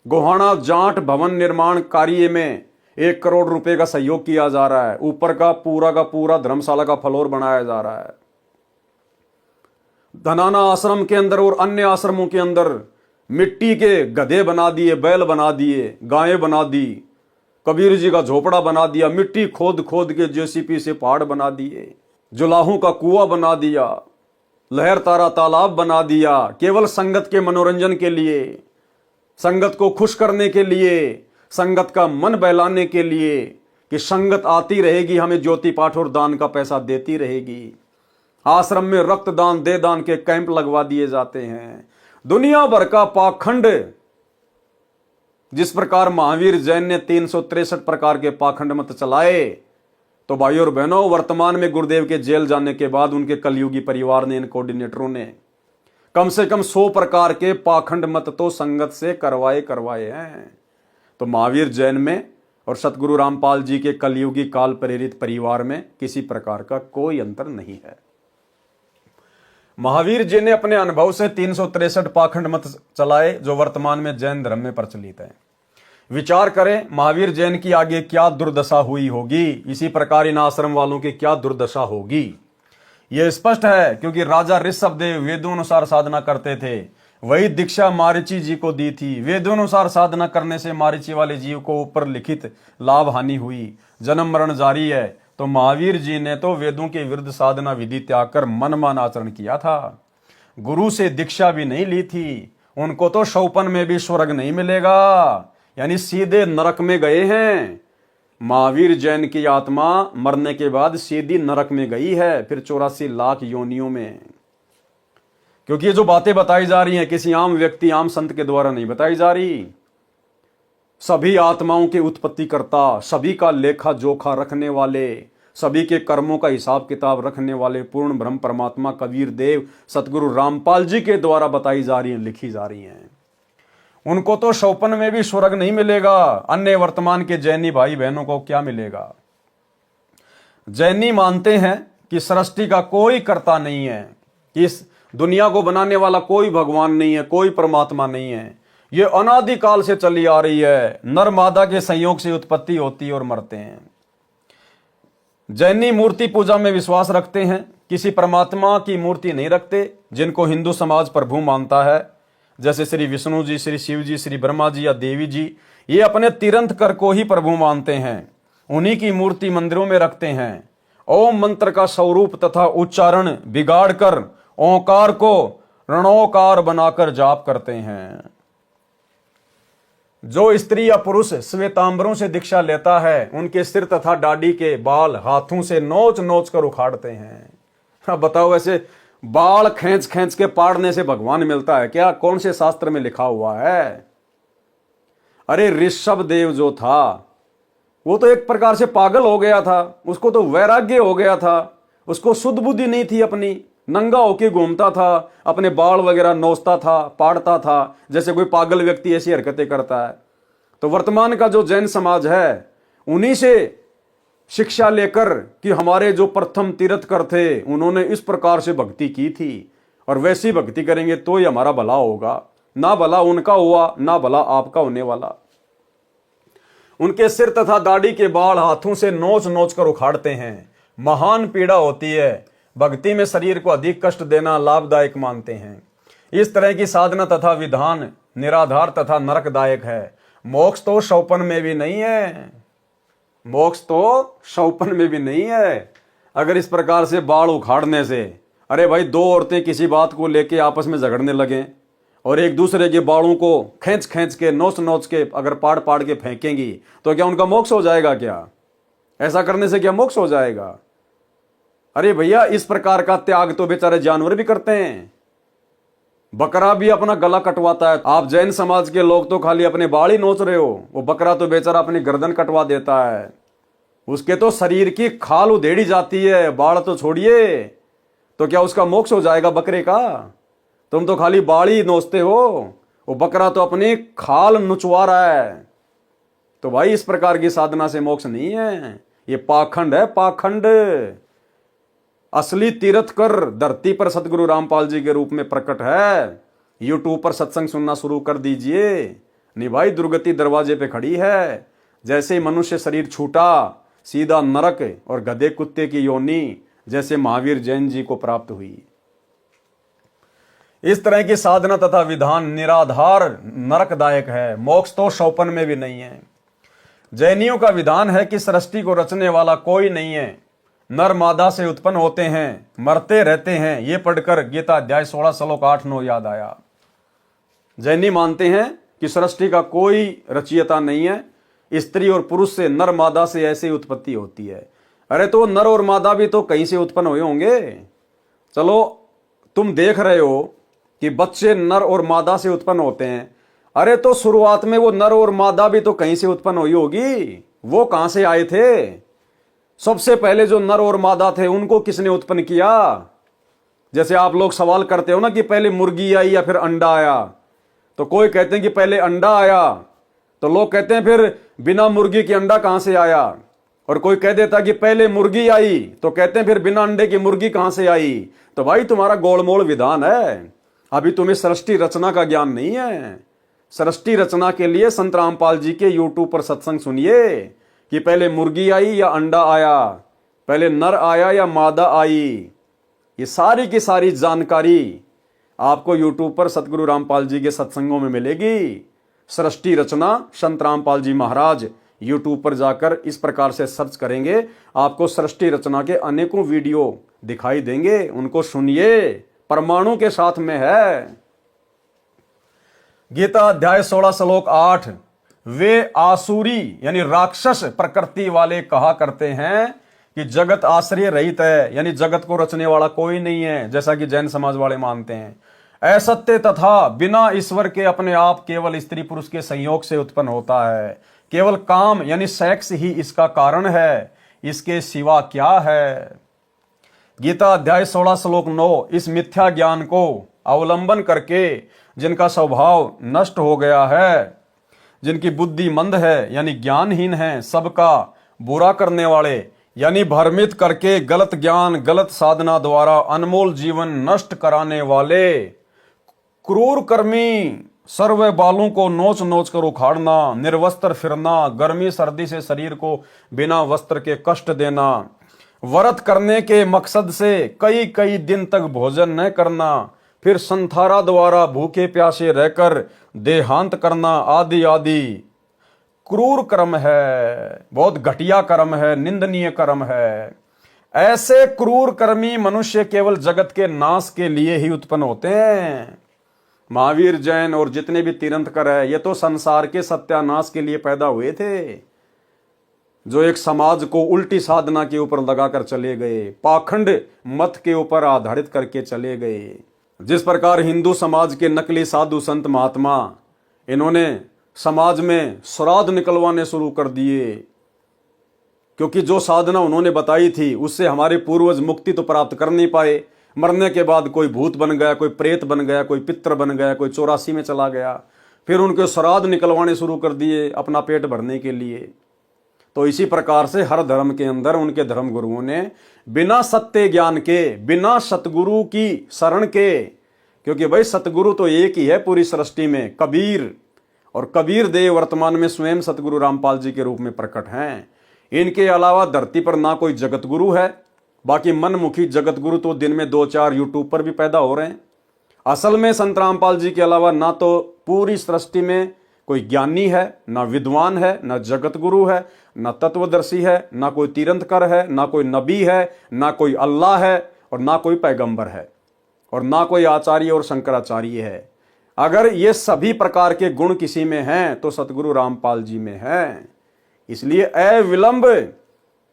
गोहाना जाट भवन निर्माण कार्य में 1 करोड़ रुपए का सहयोग किया जा रहा है। ऊपर का पूरा धर्मशाला का फ्लोर बनाया जा रहा है। धनाना आश्रम के अंदर और अन्य आश्रमों के अंदर मिट्टी के गधे बना दिए, बैल बना दिए, गायें बना दी, कबीर जी का झोपड़ा बना दिया, मिट्टी खोद खोद के जेसीपी से पहाड़ बना दिए, जुलाहों का कुआं बना दिया, लहर तारा तालाब बना दिया, केवल संगत के मनोरंजन के लिए, संगत को खुश करने के लिए, संगत का मन बहलाने के लिए कि संगत आती रहेगी, हमें ज्योति पाठ और दान का पैसा देती रहेगी। आश्रम में रक्तदान दे दान के कैंप लगवा दिए जाते हैं। दुनिया भर का पाखंड, जिस प्रकार महावीर जैन ने 363 प्रकार के पाखंड मत चलाए, तो भाइयों और बहनों वर्तमान में गुरुदेव के जेल जाने के बाद उनके कलयुगी परिवार ने, इन कोऑर्डिनेटरों ने कम से कम 100 प्रकार के पाखंड मत तो संगत से करवाए हैं। तो महावीर जैन में और सतगुरु रामपाल जी के कलयुगी काल प्रेरित परिवार में किसी प्रकार का कोई अंतर नहीं है। महावीर जी ने अपने अनुभव से 363 पाखंड मत चलाए जो वर्तमान में जैन धर्म में प्रचलित है। विचार करें महावीर जैन की आगे क्या दुर्दशा हुई होगी, इसी प्रकार इन आश्रम वालों की क्या दुर्दशा होगी। यह स्पष्ट है क्योंकि राजा ऋषभदेव वेदोनुसार साधना करते थे। वही दीक्षा मारीची जी को दी थी। वेदोनुसार साधना करने से मारीची वाले जीव को ऊपर लिखित लाभ हानि हुई, जन्म मरण जारी है। तो महावीर जी ने तो वेदों के विरुद्ध साधना विधि त्याग कर मनमान आचरण किया था। गुरु से दीक्षा भी नहीं ली थी। उनको तो शौपन में भी स्वर्ग नहीं मिलेगा, यानी सीधे नरक में गए हैं। महावीर जैन की आत्मा मरने के बाद सीधी नरक में गई है, फिर 84 लाख योनियों में। क्योंकि ये जो बातें बताई जा रही हैं किसी आम व्यक्ति, आम संत के द्वारा नहीं बताई जा रही। सभी आत्माओं के उत्पत्ति करता, सभी का लेखा जोखा रखने वाले, सभी के कर्मों का हिसाब किताब रखने वाले पूर्ण ब्रह्म परमात्मा कबीर देव सतगुरु रामपाल जी के द्वारा बताई जा रही हैं, लिखी जा रही हैं। उनको तो शौपन में भी स्वर्ग नहीं मिलेगा। अन्य वर्तमान के जैनी भाई बहनों को क्या मिलेगा। जैनी मानते हैं कि सृष्टि का कोई कर्ता नहीं है, इस दुनिया को बनाने वाला कोई भगवान नहीं है, कोई परमात्मा नहीं है। ये अनादिकाल से चली आ रही है। नर मादा के संयोग से उत्पत्ति होती है और मरते हैं। जैनी मूर्ति पूजा में विश्वास रखते हैं, किसी परमात्मा की मूर्ति नहीं रखते। जिनको हिंदू समाज प्रभु मानता है, जैसे श्री विष्णु जी, श्री शिव जी, श्री ब्रह्मा जी या देवी जी, ये अपने तीर्थंकर को ही प्रभु मानते हैं। उन्हीं की मूर्ति मंदिरों में रखते हैं। ओम मंत्र का स्वरूप तथा उच्चारण बिगाड़ कर ओंकार को रणोकार बनाकर जाप करते हैं। जो स्त्री या पुरुष श्वेतांबरों से दीक्षा लेता है, उनके सिर तथा दाढ़ी के बाल हाथों से नोच नोच कर उखाड़ते हैं। अब बताओ, ऐसे बाल खींच खींच के पाड़ने से भगवान मिलता है क्या? कौन से शास्त्र में लिखा हुआ है? अरे ऋषभदेव जो था वो तो एक प्रकार से पागल हो गया था। उसको तो वैराग्य हो गया था। उसको शुद्ध बुद्धि नहीं थी अपनी। नंगा होके घूमता था, अपने बाल वगैरह नोचता था, पाड़ता था, जैसे कोई पागल व्यक्ति ऐसी हरकतें करता है। तो वर्तमान का जो जैन समाज है, उन्हीं से शिक्षा लेकर कि हमारे जो प्रथम तीर्थकर थे उन्होंने इस प्रकार से भक्ति की थी और वैसी भक्ति करेंगे तो ही हमारा भला होगा। ना भला उनका हुआ, ना भला आपका होने वाला। उनके सिर तथा दाढ़ी के बाल हाथों से नोच नोच कर उखाड़ते हैं। महान पीड़ा होती है। भक्ति में शरीर को अधिक कष्ट देना लाभदायक मानते हैं। इस तरह की साधना तथा विधान निराधार तथा नरकदायक है। मोक्ष तो शौपन में भी नहीं है। मोक्ष तो शौपन में भी नहीं है। अगर इस प्रकार से बाल उखाड़ने से, अरे भाई, दो औरतें किसी बात को लेके आपस में झगड़ने लगें और एक दूसरे के बालों को खींच खींच के नोच नोच के अगर पाड़ पाड़ के फेंकेंगी तो क्या उनका मोक्ष हो जाएगा? क्या ऐसा करने से क्या मोक्ष हो जाएगा? अरे भैया, इस प्रकार का त्याग तो बेचारे जानवर भी करते हैं। बकरा भी अपना गला कटवाता है। आप जैन समाज के लोग तो खाली अपने बाल ही नोच रहे हो, वो बकरा तो बेचारा अपनी गर्दन कटवा देता है, उसके तो शरीर की खाल उधेड़ी जाती है, बाल तो छोड़िए। तो क्या उसका मोक्ष हो जाएगा बकरे का? तुम तो खाली बाल ही नोचते हो, वो बकरा तो अपनी खाल नुचवा रहा है। तो भाई इस प्रकार की साधना से मोक्ष नहीं है, ये पाखंड है, पाखंड। असली तीर्थकर धरती पर सतगुरु रामपाल जी के रूप में प्रकट है। यूट्यूब पर सत्संग सुनना शुरू कर दीजिए। नहीं भाई, दुर्गति दरवाजे पे खड़ी है। जैसे ही मनुष्य शरीर छूटा, सीधा नरक और गधे कुत्ते की योनि जैसे महावीर जैन जी को प्राप्त हुई। इस तरह की साधना तथा विधान निराधार नरकदायक है, मोक्ष तो शौपन में भी नहीं है। जैनियों का विधान है कि सृष्टि को रचने वाला कोई नहीं है, नर मादा से उत्पन्न होते हैं, मरते रहते हैं। ये पढ़कर गीता अध्याय 16 श्लोक 8-9 याद आया। जैनी मानते हैं कि सृष्टि का कोई रचयिता नहीं है, स्त्री और पुरुष से, नर मादा से ऐसे उत्पत्ति होती है। अरे तो नर और मादा भी तो कहीं से उत्पन्न हुए होंगे। चलो तुम देख रहे हो कि बच्चे नर और मादा से उत्पन्न होते हैं, अरे तो शुरुआत में वो नर और मादा भी तो कहीं से उत्पन्न हुई होगी। वो कहां से आए थे? सबसे पहले जो नर और मादा थे उनको किसने उत्पन्न किया? जैसे आप लोग सवाल करते हो ना कि पहले मुर्गी आई या फिर अंडा आया, तो कोई कहते हैं कि पहले अंडा आया, तो लोग कहते हैं फिर बिना मुर्गी के अंडा कहां से आया। और कोई कह देता कि पहले मुर्गी आई, तो कहते हैं फिर बिना अंडे की मुर्गी कहां से आई। तो भाई तुम्हारा गोलमोल विधान है, अभी तुम्हें सृष्टि रचना का ज्ञान नहीं है। सृष्टि रचना के लिए संत रामपाल जी के यूट्यूब पर सत्संग सुनिए कि पहले मुर्गी आई या अंडा आया, पहले नर आया या मादा आई। ये सारी की सारी जानकारी आपको यूट्यूब पर सतगुरु रामपाल जी के सत्संगों में मिलेगी। सृष्टि रचना संत रामपाल जी महाराज, यूट्यूब पर जाकर इस प्रकार से सर्च करेंगे, आपको सृष्टि रचना के अनेकों वीडियो दिखाई देंगे, उनको सुनिए, परमाणु के साथ में है। गीता अध्याय 16 श्लोक 8, वे आसुरी यानी राक्षस प्रकृति वाले कहा करते हैं कि जगत आश्रय रहित है, यानी जगत को रचने वाला कोई नहीं है, जैसा कि जैन समाज वाले मानते हैं। असत्य तथा बिना ईश्वर के अपने आप केवल स्त्री पुरुष के संयोग से उत्पन्न होता है। केवल काम यानी सेक्स ही इसका कारण है, इसके सिवा क्या है। गीता अध्याय 16 श्लोक 9, इस मिथ्या ज्ञान को अवलंबन करके जिनका स्वभाव नष्ट हो गया है, जिनकी बुद्धि मंद है यानी ज्ञानहीन है, सबका बुरा करने वाले यानी भ्रमित करके गलत ज्ञान गलत साधना द्वारा अनमोल जीवन नष्ट कराने वाले, क्रूर कर्मी, सर्व बालों को नोच नोच कर उखाड़ना, निर्वस्त्र फिरना, गर्मी सर्दी से शरीर को बिना वस्त्र के कष्ट देना, व्रत करने के मकसद से कई कई दिन तक भोजन न करना, फिर संथारा द्वारा भूखे प्यासे रहकर देहांत करना, आदि आदि क्रूर कर्म है, बहुत घटिया कर्म है, निंदनीय कर्म है। ऐसे क्रूर कर्मी मनुष्य केवल जगत के नाश के लिए ही उत्पन्न होते हैं। महावीर जैन और जितने भी तीर्थंकर है, ये तो संसार के सत्यानाश के लिए पैदा हुए थे, जो एक समाज को उल्टी साधना के ऊपर लगाकर चले गए, पाखंड मत के ऊपर आधारित करके चले गए। जिस प्रकार हिंदू समाज के नकली साधु संत महात्मा, इन्होंने समाज में श्राद्ध निकलवाने शुरू कर दिए, क्योंकि जो साधना उन्होंने बताई थी उससे हमारे पूर्वज मुक्ति तो प्राप्त कर नहीं पाए। मरने के बाद कोई भूत बन गया, कोई प्रेत बन गया, कोई पितर बन गया, कोई 84 में चला गया, फिर उनके श्राद्ध निकलवाने शुरू कर दिए अपना पेट भरने के लिए। तो इसी प्रकार से हर धर्म के अंदर उनके धर्म गुरुओं ने बिना सत्य ज्ञान के, बिना सतगुरु की शरण के, क्योंकि भाई सतगुरु तो एक ही है पूरी सृष्टि में, कबीर, और कबीर देव वर्तमान में स्वयं सतगुरु रामपाल जी के रूप में प्रकट हैं। इनके अलावा धरती पर ना कोई जगत गुरु है, बाकी मनमुखी जगत गुरु तो दिन में 2-4 यूट्यूब पर भी पैदा हो रहे हैं। असल में संत रामपाल जी के अलावा ना तो पूरी सृष्टि में कोई ज्ञानी है, ना विद्वान है, ना जगत गुरु है, ना तत्वदर्शी है, ना कोई तीर्थंकर है, ना कोई नबी है, ना कोई अल्लाह है, और ना कोई पैगंबर है, और ना कोई आचार्य और शंकराचार्य है। अगर ये सभी प्रकार के गुण किसी में हैं तो सतगुरु रामपाल जी में हैं। इसलिए अविलंब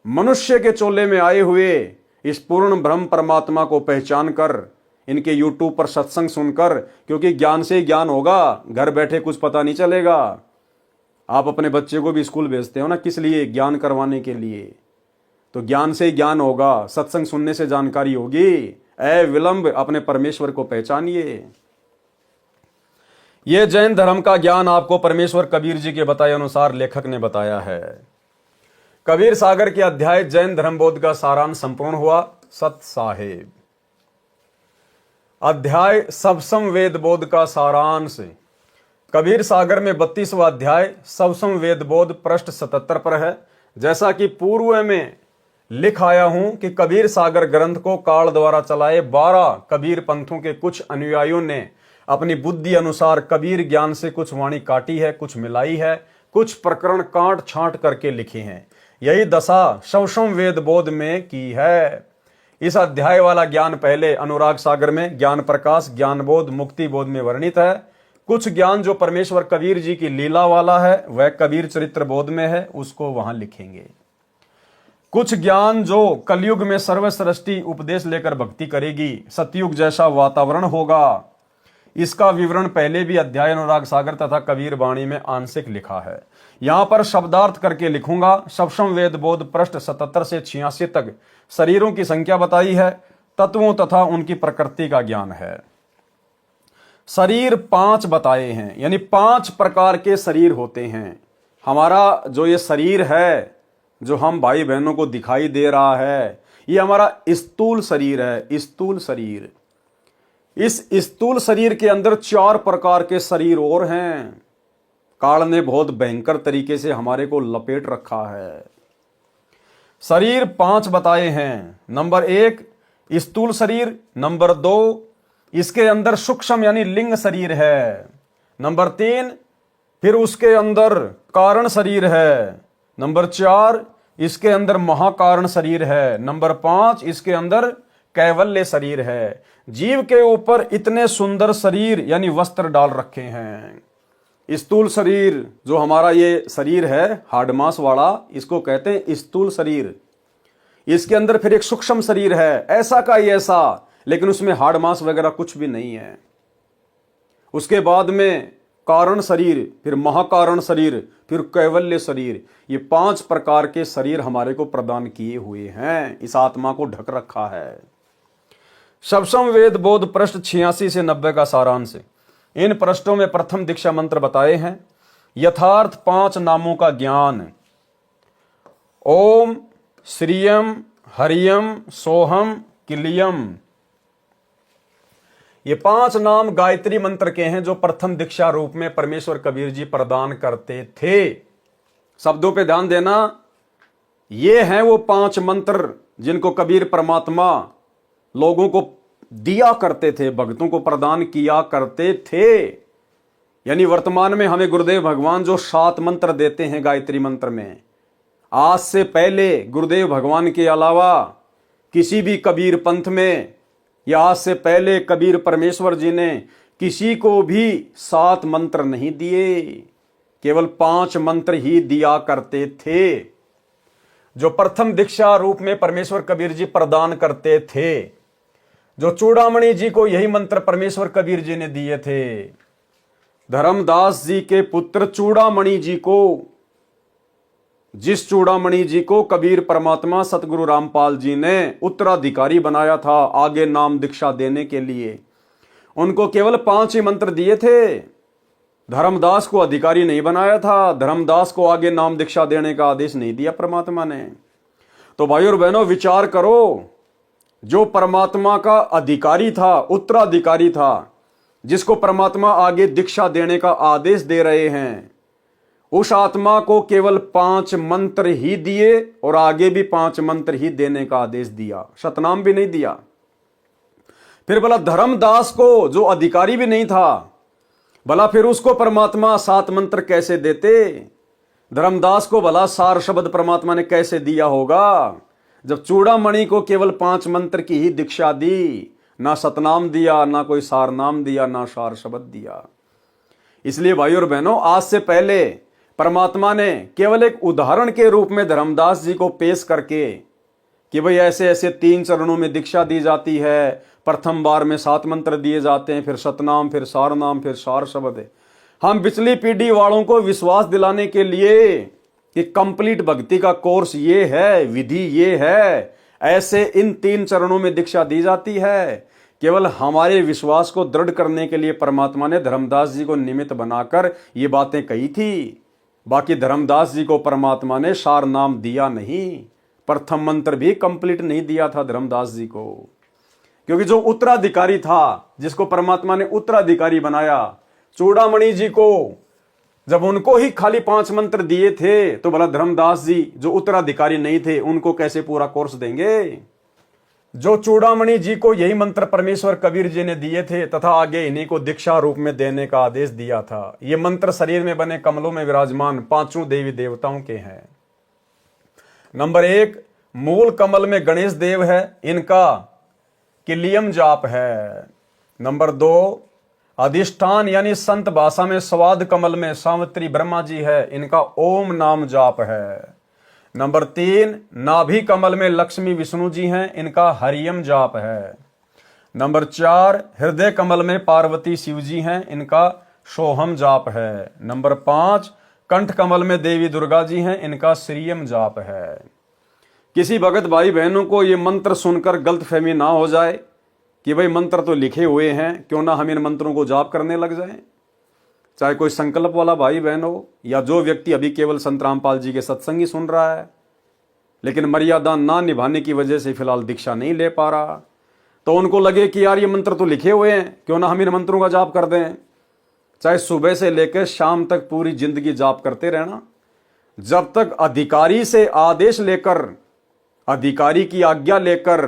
मनुष्य के चोले में आए हुए इस पूर्ण ब्रह्म परमात्मा को पहचान कर इनके यूट्यूब पर सत्संग सुनकर, क्योंकि ज्ञान से ही ज्ञान होगा, घर बैठे कुछ पता नहीं चलेगा। आप अपने बच्चे को भी स्कूल भेजते हो ना, किस लिए? ज्ञान करवाने के लिए। तो ज्ञान से ही ज्ञान होगा, सत्संग सुनने से जानकारी होगी। विलंब अपने परमेश्वर को पहचानिए। यह जैन धर्म का ज्ञान आपको परमेश्वर कबीर जी के बताए अनुसार लेखक ने बताया है। कबीर सागर के अध्याय जैन धर्म बोध का सारांश संपूर्ण हुआ। सत साहेब अध्याय सबसम वेद बोध का सारांश। कबीर सागर में 32वां अध्याय सबसम वेद बोध पृष्ठ 77 पर है। जैसा कि पूर्व में लिख आया हूं कि कबीर सागर ग्रंथ को काल द्वारा चलाए 12 कबीर पंथों के कुछ अनुयायियों ने अपनी बुद्धि अनुसार कबीर ज्ञान से कुछ वाणी काटी है, कुछ मिलाई है, कुछ प्रकरण काट छांट करके लिखे हैं। यही दशा सबसम वेद बोध में की है। इस अध्याय वाला ज्ञान पहले अनुराग सागर में ज्ञान प्रकाश, ज्ञान बोध, मुक्ति बोध में वर्णित है। कुछ ज्ञान जो परमेश्वर कबीर जी की लीला वाला है वह कबीर चरित्र बोध में है, उसको वहां लिखेंगे। कुछ ज्ञान जो कलयुग में सर्वसृष्टि उपदेश लेकर भक्ति करेगी, सतयुग जैसा वातावरण होगा, इसका विवरण पहले भी अध्याय अनुराग सागर तथा कबीर वाणी में आंशिक लिखा है। यहां पर शब्दार्थ करके लिखूंगा। सबसम वेद बोध पृष्ठ 77 से 86 तक शरीरों की संख्या बताई है, तत्वों तथा उनकी प्रकृति का ज्ञान है। शरीर 5 बताए हैं, यानी 5 प्रकार के शरीर होते हैं। हमारा जो ये शरीर है, जो हम भाई बहनों को दिखाई दे रहा है, ये हमारा स्थूल शरीर है। स्थूल शरीर, इस स्थूल शरीर के अंदर 4 प्रकार के शरीर और हैं। काल ने बहुत भयंकर तरीके से हमारे को लपेट रखा है। शरीर 5 बताए हैं। नंबर 1 स्थूल शरीर, नंबर 2 इसके अंदर सूक्ष्म यानी लिंग शरीर है, नंबर 3 फिर उसके अंदर कारण शरीर है, नंबर 4 इसके अंदर महाकारण शरीर है, नंबर 5 इसके अंदर कैवल्य शरीर है। जीव के ऊपर इतने सुंदर शरीर यानी वस्त्र डाल रखे हैं। स्थूल शरीर जो हमारा ये शरीर है हाडमास वाला, इसको कहते हैं स्थूल शरीर। इसके अंदर फिर एक सूक्ष्म शरीर है, ऐसा का ही ऐसा, लेकिन उसमें हाडमास वगैरह कुछ भी नहीं है। उसके बाद में कारण शरीर, फिर महाकारण शरीर, फिर कैवल्य शरीर। ये 5 प्रकार के शरीर हमारे को प्रदान किए हुए हैं, इस आत्मा को ढक रखा है। सबसम वेद बोध पृष्ठ 86 से 90 का सारांश। इन पृष्ठों में प्रथम दीक्षा मंत्र बताए हैं। यथार्थ 5 नामों का ज्ञान। ओम श्रियम हरियम सोहम किलियम, ये 5 नाम गायत्री मंत्र के हैं जो प्रथम दीक्षा रूप में परमेश्वर कबीर जी प्रदान करते थे। शब्दों पे ध्यान देना, ये हैं वो 5 मंत्र जिनको कबीर परमात्मा लोगों को दिया करते थे, भक्तों को प्रदान किया करते थे। यानी वर्तमान में हमें गुरुदेव भगवान जो 7 मंत्र देते हैं गायत्री मंत्र में, आज से पहले गुरुदेव भगवान के अलावा किसी भी कबीर पंथ में या आज से पहले कबीर परमेश्वर जी ने किसी को भी 7 मंत्र नहीं दिए, केवल 5 मंत्र ही दिया करते थे जो प्रथम दीक्षा रूप में परमेश्वर कबीर जी प्रदान करते थे। जो चूड़ामणि जी को यही मंत्र परमेश्वर कबीर जी ने दिए थे। धर्मदास जी के पुत्र चूड़ामणि जी को, जिस चूड़ामणि जी को कबीर परमात्मा सतगुरु रामपाल जी ने उत्तराधिकारी बनाया था आगे नाम दीक्षा देने के लिए, उनको केवल 5 ही मंत्र दिए थे। धर्मदास को अधिकारी नहीं बनाया था, धर्मदास को आगे नाम दीक्षा देने का आदेश नहीं दिया परमात्मा ने। तो भाई और बहनों विचार करो, जो परमात्मा का अधिकारी था, उत्तराधिकारी था, जिसको परमात्मा आगे दीक्षा देने का आदेश दे रहे हैं, उस आत्मा को केवल 5 मंत्र ही दिए और आगे भी 5 मंत्र ही देने का आदेश दिया, शतनाम भी नहीं दिया। फिर भला धर्मदास को जो अधिकारी भी नहीं था, भला फिर उसको परमात्मा 7 मंत्र कैसे देते? धर्मदास को भला सार शब्द परमात्मा ने कैसे दिया होगा जब चूड़ामणि को केवल 5 मंत्र की ही दीक्षा दी? ना सतनाम दिया, ना कोई सार नाम दिया, ना सार शब्द दिया। इसलिए भाई और बहनों, आज से पहले परमात्मा ने केवल एक उदाहरण के रूप में धर्मदास जी को पेश करके कि भाई ऐसे ऐसे 3 चरणों में दीक्षा दी जाती है, प्रथम बार में 7 मंत्र दिए जाते हैं, फिर सतनाम, फिर सारनाम, फिर सार शब्द। हम पिछली पीढ़ी वालों को विश्वास दिलाने के लिए कि कंप्लीट भक्ति का कोर्स ये है, विधि ये है, ऐसे इन 3 चरणों में दीक्षा दी जाती है। केवल हमारे विश्वास को दृढ़ करने के लिए परमात्मा ने धर्मदास जी को निमित्त बनाकर ये बातें कही थी। बाकी धर्मदास जी को परमात्मा ने सार नाम दिया नहीं, प्रथम मंत्र भी कंप्लीट नहीं दिया था धर्मदास जी को, क्योंकि जो उत्तराधिकारी था, जिसको परमात्मा ने उत्तराधिकारी बनाया, चूड़ामणि जी को, जब उनको ही खाली 5 मंत्र दिए थे, तो भला धर्मदास जी जो उत्तराधिकारी नहीं थे उनको कैसे पूरा कोर्स देंगे। जो चूड़ामणि जी को यही मंत्र परमेश्वर कबीर जी ने दिए थे तथा आगे इन्हीं को दीक्षा रूप में देने का आदेश दिया था। ये मंत्र शरीर में बने कमलों में विराजमान 5 देवी देवताओं के हैं। नंबर 1, मूल कमल में गणेश देव है, इनका किलियम जाप है। नंबर 2, अधिष्ठान यानी संत भाषा में स्वाद कमल में सावित्री ब्रह्मा जी है, इनका ओम नाम जाप है। नंबर 3, नाभि कमल में लक्ष्मी विष्णु जी हैं, इनका हरियम जाप है। नंबर 4, हृदय कमल में पार्वती शिव जी हैं, इनका सोहम जाप है। नंबर 5, कंठ कमल में देवी दुर्गा जी हैं, इनका श्रीयम जाप है। किसी भगत भाई बहनों को ये मंत्र सुनकर गलतफहमी ना हो जाए कि भाई मंत्र तो लिखे हुए हैं, क्यों ना हम इन मंत्रों को जाप करने लग जाएं। चाहे कोई संकल्प वाला भाई बहन हो या जो व्यक्ति अभी केवल संत रामपाल जी के सत्संग ही सुन रहा है, लेकिन मर्यादा ना निभाने की वजह से फिलहाल दीक्षा नहीं ले पा रहा, तो उनको लगे कि यार ये मंत्र तो लिखे हुए हैं, क्यों ना हम इन मंत्रों का जाप कर दें। चाहे सुबह से लेकर शाम तक पूरी जिंदगी जाप करते रहना। जब तक अधिकारी से आदेश लेकर, अधिकारी की आज्ञा लेकर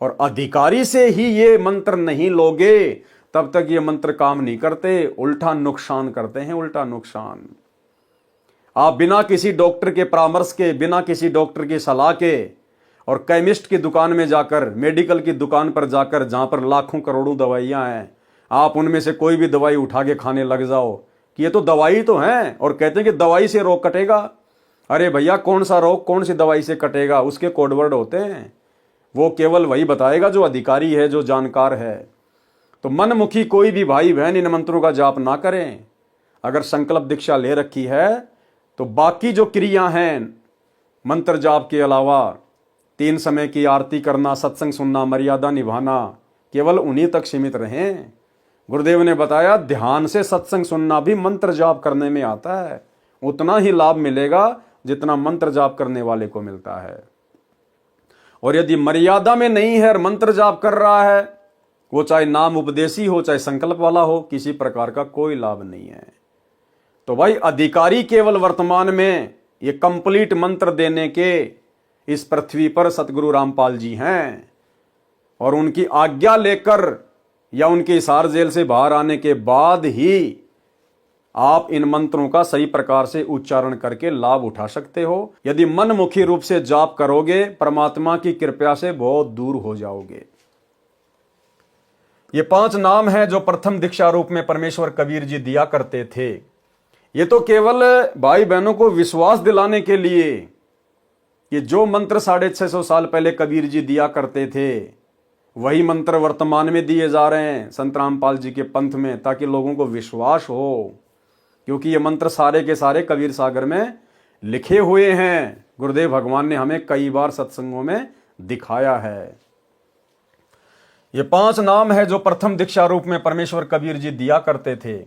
और अधिकारी से ही ये मंत्र नहीं लोगे, तब तक ये मंत्र काम नहीं करते, उल्टा नुकसान करते हैं, उल्टा नुकसान। आप बिना किसी डॉक्टर के परामर्श के, बिना किसी डॉक्टर की सलाह के और केमिस्ट की दुकान में जाकर, मेडिकल की दुकान पर जाकर, जहां पर लाखों करोड़ों दवाइयां हैं, आप उनमें से कोई भी दवाई उठा के खाने लग जाओ कि ये तो दवाई तो है, और कहते हैं कि दवाई से रोग कटेगा। अरे भैया, कौन सा रोग कौन सी दवाई से कटेगा, उसके कोडवर्ड होते हैं, वो केवल वही बताएगा जो अधिकारी है, जो जानकार है। तो मनमुखी कोई भी भाई बहन इन मंत्रों का जाप ना करें। अगर संकल्प दीक्षा ले रखी है तो बाकी जो क्रिया हैं मंत्र जाप के अलावा, 3 समय की आरती करना, सत्संग सुनना, मर्यादा निभाना, केवल उन्हीं तक सीमित रहें। गुरुदेव ने बताया ध्यान से सत्संग सुनना भी मंत्र जाप करने में आता है, उतना ही लाभ मिलेगा जितना मंत्र जाप करने वाले को मिलता है। और यदि मर्यादा में नहीं है और मंत्र जाप कर रहा है, वो चाहे नाम उपदेशी हो चाहे संकल्प वाला हो, किसी प्रकार का कोई लाभ नहीं है। तो भाई अधिकारी केवल वर्तमान में ये कंप्लीट मंत्र देने के इस पृथ्वी पर सतगुरु रामपाल जी हैं, और उनकी आज्ञा लेकर या उनके हिसार जेल से बाहर आने के बाद ही आप इन मंत्रों का सही प्रकार से उच्चारण करके लाभ उठा सकते हो। यदि मनमुखी रूप से जाप करोगे, परमात्मा की कृपा से बहुत दूर हो जाओगे। ये 5 नाम हैं जो प्रथम दीक्षा रूप में परमेश्वर कबीर जी दिया करते थे। ये तो केवल भाई बहनों को विश्वास दिलाने के लिए कि जो मंत्र 650 साल पहले कबीर जी दिया करते थे, वही मंत्र वर्तमान में दिए जा रहे हैं संत रामपाल जी के पंथ में, ताकि लोगों को विश्वास हो। क्योंकि ये मंत्र सारे के सारे कबीर सागर में लिखे हुए हैं, गुरुदेव भगवान ने हमें कई बार सत्संगों में दिखाया है। ये 5 नाम है जो प्रथम दीक्षा रूप में परमेश्वर कबीर जी दिया करते थे।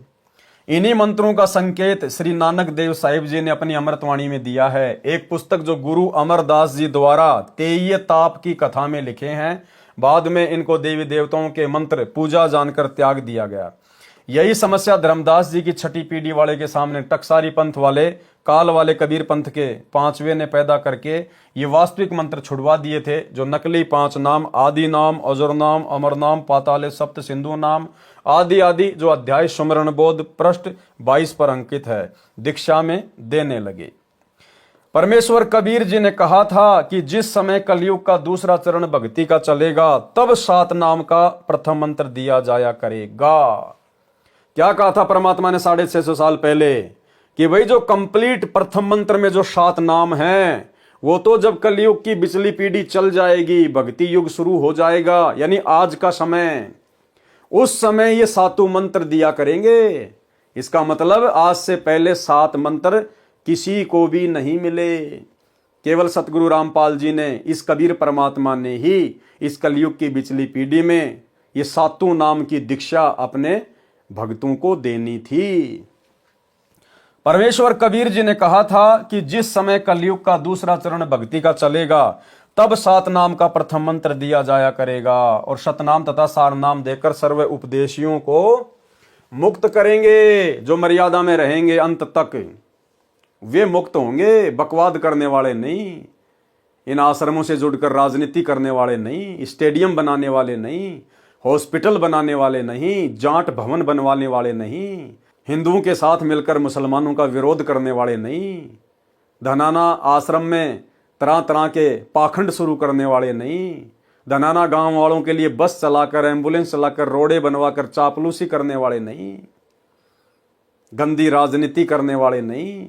इन्हीं मंत्रों का संकेत श्री नानक देव साहिब जी ने अपनी अमृतवाणी में दिया है। एक पुस्तक जो गुरु अमरदास जी द्वारा तेय ताप की कथा में लिखे हैं, बाद में इनको देवी देवताओं के मंत्र पूजा जानकर त्याग दिया गया। यही समस्या धर्मदास जी की 6ठी पीढ़ी वाले के सामने टकसारी पंथ वाले, काल वाले कबीर पंथ के 5वें ने पैदा करके ये वास्तविक मंत्र छुड़वा दिए थे, जो नकली 5 नाम आदि नाम, अजर नाम, अमर नाम, पाताले सप्त सिंधु नाम आदि आदि, जो अध्याय सुमरण बोध पृष्ठ 22 पर अंकित है, दीक्षा में देने लगे। परमेश्वर कबीर जी ने कहा था कि जिस समय कलयुग का दूसरा चरण भक्ति का चलेगा, तब 7 नाम का प्रथम मंत्र दिया जाया करेगा। क्या कहा था परमात्मा ने 650 साल पहले कि भाई जो कंप्लीट प्रथम मंत्र में जो 7 नाम हैं, वो तो जब कलयुग की बिचली पीढ़ी चल जाएगी, भक्ति युग शुरू हो जाएगा, यानी आज का समय, उस समय ये सातों मंत्र दिया करेंगे। इसका मतलब आज से पहले 7 मंत्र किसी को भी नहीं मिले। केवल सतगुरु रामपाल जी ने, इस कबीर परमात्मा ने ही इस कलयुग की बिचली पीढ़ी में ये सातों नाम की दीक्षा अपने भक्तों को देनी थी। परमेश्वर कबीर जी ने कहा था कि जिस समय कलयुग का दूसरा चरण भक्ति का चलेगा, तब 7 नाम का प्रथम मंत्र दिया जाया करेगा और शतनाम तथा सार नाम देकर सर्व उपदेशियों को मुक्त करेंगे। जो मर्यादा में रहेंगे अंत तक वे मुक्त होंगे, बकवाद करने वाले नहीं, इन आश्रमों से जुड़कर राजनीति करने वाले नहीं, स्टेडियम बनाने वाले नहीं, हॉस्पिटल बनाने वाले नहीं, जाट भवन बनवाने वाले नहीं, हिंदुओं के साथ मिलकर मुसलमानों का विरोध करने वाले नहीं, धनाना आश्रम में तरह तरह के पाखंड शुरू करने वाले नहीं, धनाना गांव वालों के लिए बस चलाकर, एम्बुलेंस चलाकर, रोडे बनवाकर चापलूसी करने वाले नहीं, गंदी राजनीति करने वाले नहीं,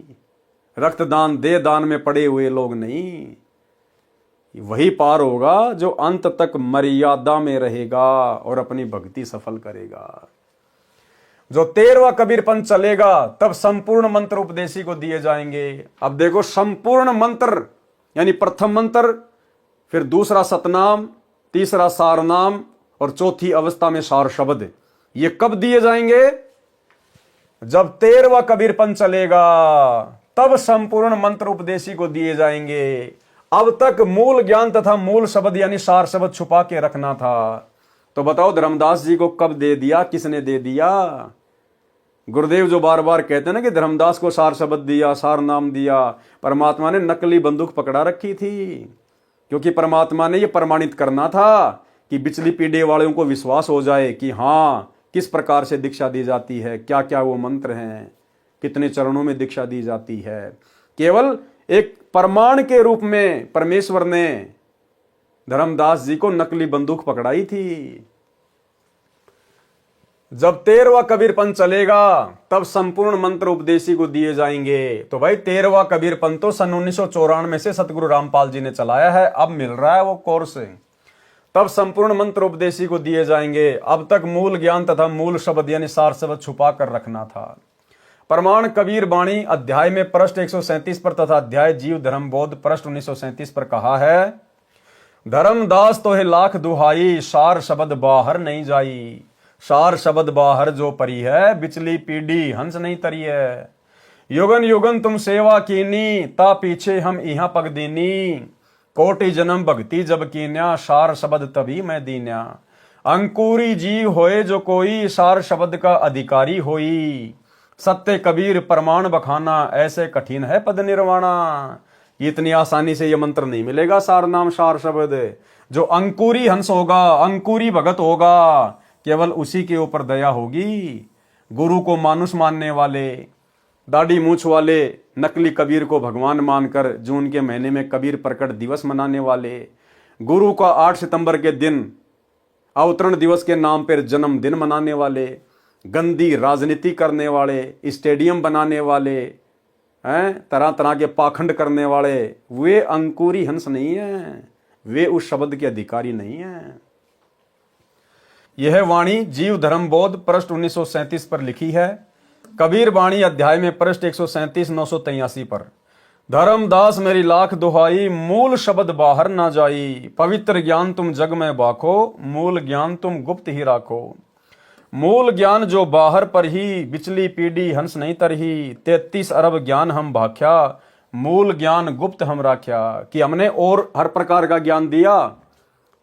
रक्तदान दे दान में पड़े हुए लोग नहीं। वही पार होगा जो अंत तक मर्यादा में रहेगा और अपनी भक्ति सफल करेगा। जो 13वां कबीर पंथ चलेगा, तब संपूर्ण मंत्र उपदेशी को दिए जाएंगे। अब देखो, संपूर्ण मंत्र यानी प्रथम मंत्र, फिर दूसरा सतनाम, तीसरा सारनाम और चौथी अवस्था में सार शब्द, ये कब दिए जाएंगे? जब 13वां कबीर पंथ चलेगा, तब संपूर्ण मंत्र उपदेशी को दिए जाएंगे। अब तक मूल ज्ञान तथा मूल शब्द यानी सार शब्द छुपा के रखना था। तो बताओ, धर्मदास जी को कब दे दिया, किसने दे दिया? गुरुदेव जो बार बार कहते हैं ना कि धर्मदास को सार शब्द दिया, सार नाम दिया, परमात्मा ने नकली बंदूक पकड़ा रखी थी, क्योंकि परमात्मा ने यह प्रमाणित करना था कि बिचली पीढ़ी वालों को विश्वास हो जाए कि हाँ, किस प्रकार से दीक्षा दी जाती है, क्या क्या वो मंत्र हैं, कितने चरणों में दीक्षा दी जाती है। केवल एक प्रमाण के रूप में परमेश्वर ने धर्मदास जी को नकली बंदूक पकड़ाई थी। जब 13वां कबीर पंथ चलेगा, तब संपूर्ण मंत्र उपदेशी को दिए जाएंगे। तो भाई 13वां कबीर पंथ तो सन 1994 से सतगुरु रामपाल जी ने चलाया है, अब मिल रहा है वो कोर्स। तब संपूर्ण मंत्र उपदेशी को दिए जाएंगे। अब तक मूल ज्ञान तथा मूल शब्द यानी सार शब्द छुपा कर रखना था। प्रमाण कबीर बाणी अध्याय में पृष्ठ 137 पर तथा अध्याय जीव धर्म बोध पृष्ठ 1937 पर कहा है, धर्मदास तो है लाख दुहाई, सार शब्द बाहर नहीं जाई। सार शब्द बाहर जो परी है, बिचली पीढ़ी हंस नहीं तरी है। युगन युगन तुम सेवा कीनी, ता पीछे हम यहाँ पग दीनी। कोटि जन्म भक्ति जब कीन्या, सार शब्द तभी मैं दीन्या। अंकुरी जीव होए जो कोई, सार शब्द का अधिकारी होई। सत्य कबीर प्रमाण बखाना, ऐसे कठिन है पद निर्वाणा। इतनी आसानी से यह मंत्र नहीं मिलेगा, सार नाम सार शब्द। जो अंकुरी हंस होगा, अंकुरी भगत होगा, केवल उसी के ऊपर दया होगी। गुरु को मानुष मानने वाले, दाढ़ी मूछ वाले, नकली कबीर को भगवान मानकर जून के महीने में कबीर प्रकट दिवस मनाने वाले, गुरु का 8 सितंबर के दिन अवतरण दिवस के नाम पर जन्मदिन मनाने वाले, गंदी राजनीति करने वाले, स्टेडियम बनाने वाले, तरह तरह के पाखंड करने वाले, वे अंकुरी हंस नहीं है, वे उस शब्द के अधिकारी नहीं है। यह वाणी जीव धर्म बोध पृष्ठ 1937 पर लिखी है। कबीर वाणी अध्याय में पृष्ठ 137 983 पर, धर्मदास मेरी लाख दुहाई, मूल शब्द बाहर ना जाई। पवित्र ज्ञान तुम जग में बाखो, मूल ज्ञान तुम गुप्त ही राखो। मूल ज्ञान जो बाहर पर ही, बिचली पीढ़ी हंस नहीं तरही। 33 अरब ज्ञान हम भाख्या, मूल ज्ञान गुप्त हम राख्या। कि हमने और हर प्रकार का ज्ञान दिया,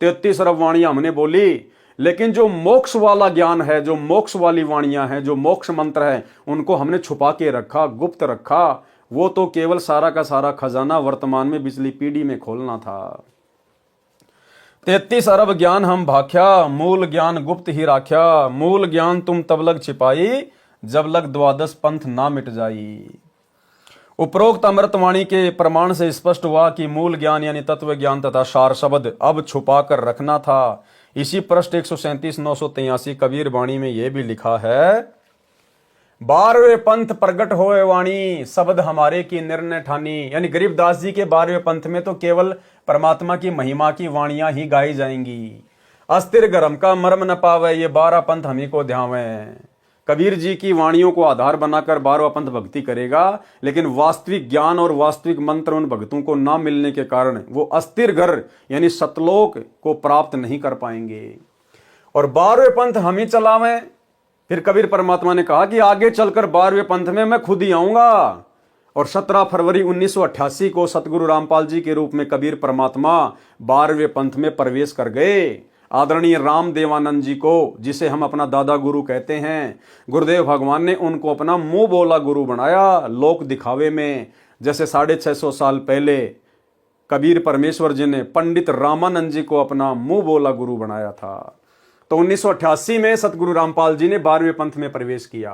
33 अरब वाणियां हमने बोली, लेकिन जो मोक्ष वाला ज्ञान है, जो मोक्ष वाली वाणियां हैं, जो मोक्ष मंत्र है, उनको हमने छुपा के रखा, गुप्त रखा। वो तो केवल सारा का सारा खजाना वर्तमान में बिचली पीढ़ी में खोलना था। 33 अरब ज्ञान हम भाख्या, मूल ज्ञान गुप्त ही राख्या। मूल ज्ञान तुम तब लग छिपाई, जब लग 12 पंथ ना मिट जाई। उपरोक्त अमृतवाणी के प्रमाण से स्पष्ट हुआ कि मूल ज्ञान यानी तत्व ज्ञान तथा सार शब्द अब छुपा कर रखना था। इसी पृष्ठ 137 983 कबीर वाणी में यह भी लिखा है, 12वें पंथ प्रगट होए वाणी, शब्द हमारे की निर्णय ठानी। यानी गरीबदास जी के 12वें पंथ में तो केवल परमात्मा की महिमा की वाणियां ही गाई जाएंगी। अस्थिर गरम का मर्म न पावे, ये 12 पंथ हमी को ध्यावे। कबीर जी की वाणियों को आधार बनाकर 12वां पंथ भक्ति करेगा, लेकिन वास्तविक ज्ञान और वास्तविक मंत्र उन भक्तों को ना मिलने के कारण वो अस्थिर घर यानी सतलोक को प्राप्त नहीं कर पाएंगे। और 12वें पंथ हम ही चलावें। फिर कबीर परमात्मा ने कहा कि आगे चलकर 12वें पंथ में मैं खुद ही आऊंगा। और 17 फरवरी 1988 को सतगुरु रामपाल जी के रूप में कबीर परमात्मा 12वें पंथ में प्रवेश कर गए। आदरणीय राम देवानंद जी को, जिसे हम अपना दादा गुरु कहते हैं, गुरुदेव भगवान ने उनको अपना मुंह बोला गुरु बनाया लोक दिखावे में। जैसे 650 साल पहले कबीर परमेश्वर जी ने पंडित रामानंद जी को अपना मुंह बोला गुरु बनाया था। तो 1988 में सतगुरु रामपाल जी ने 12वें पंथ में प्रवेश किया।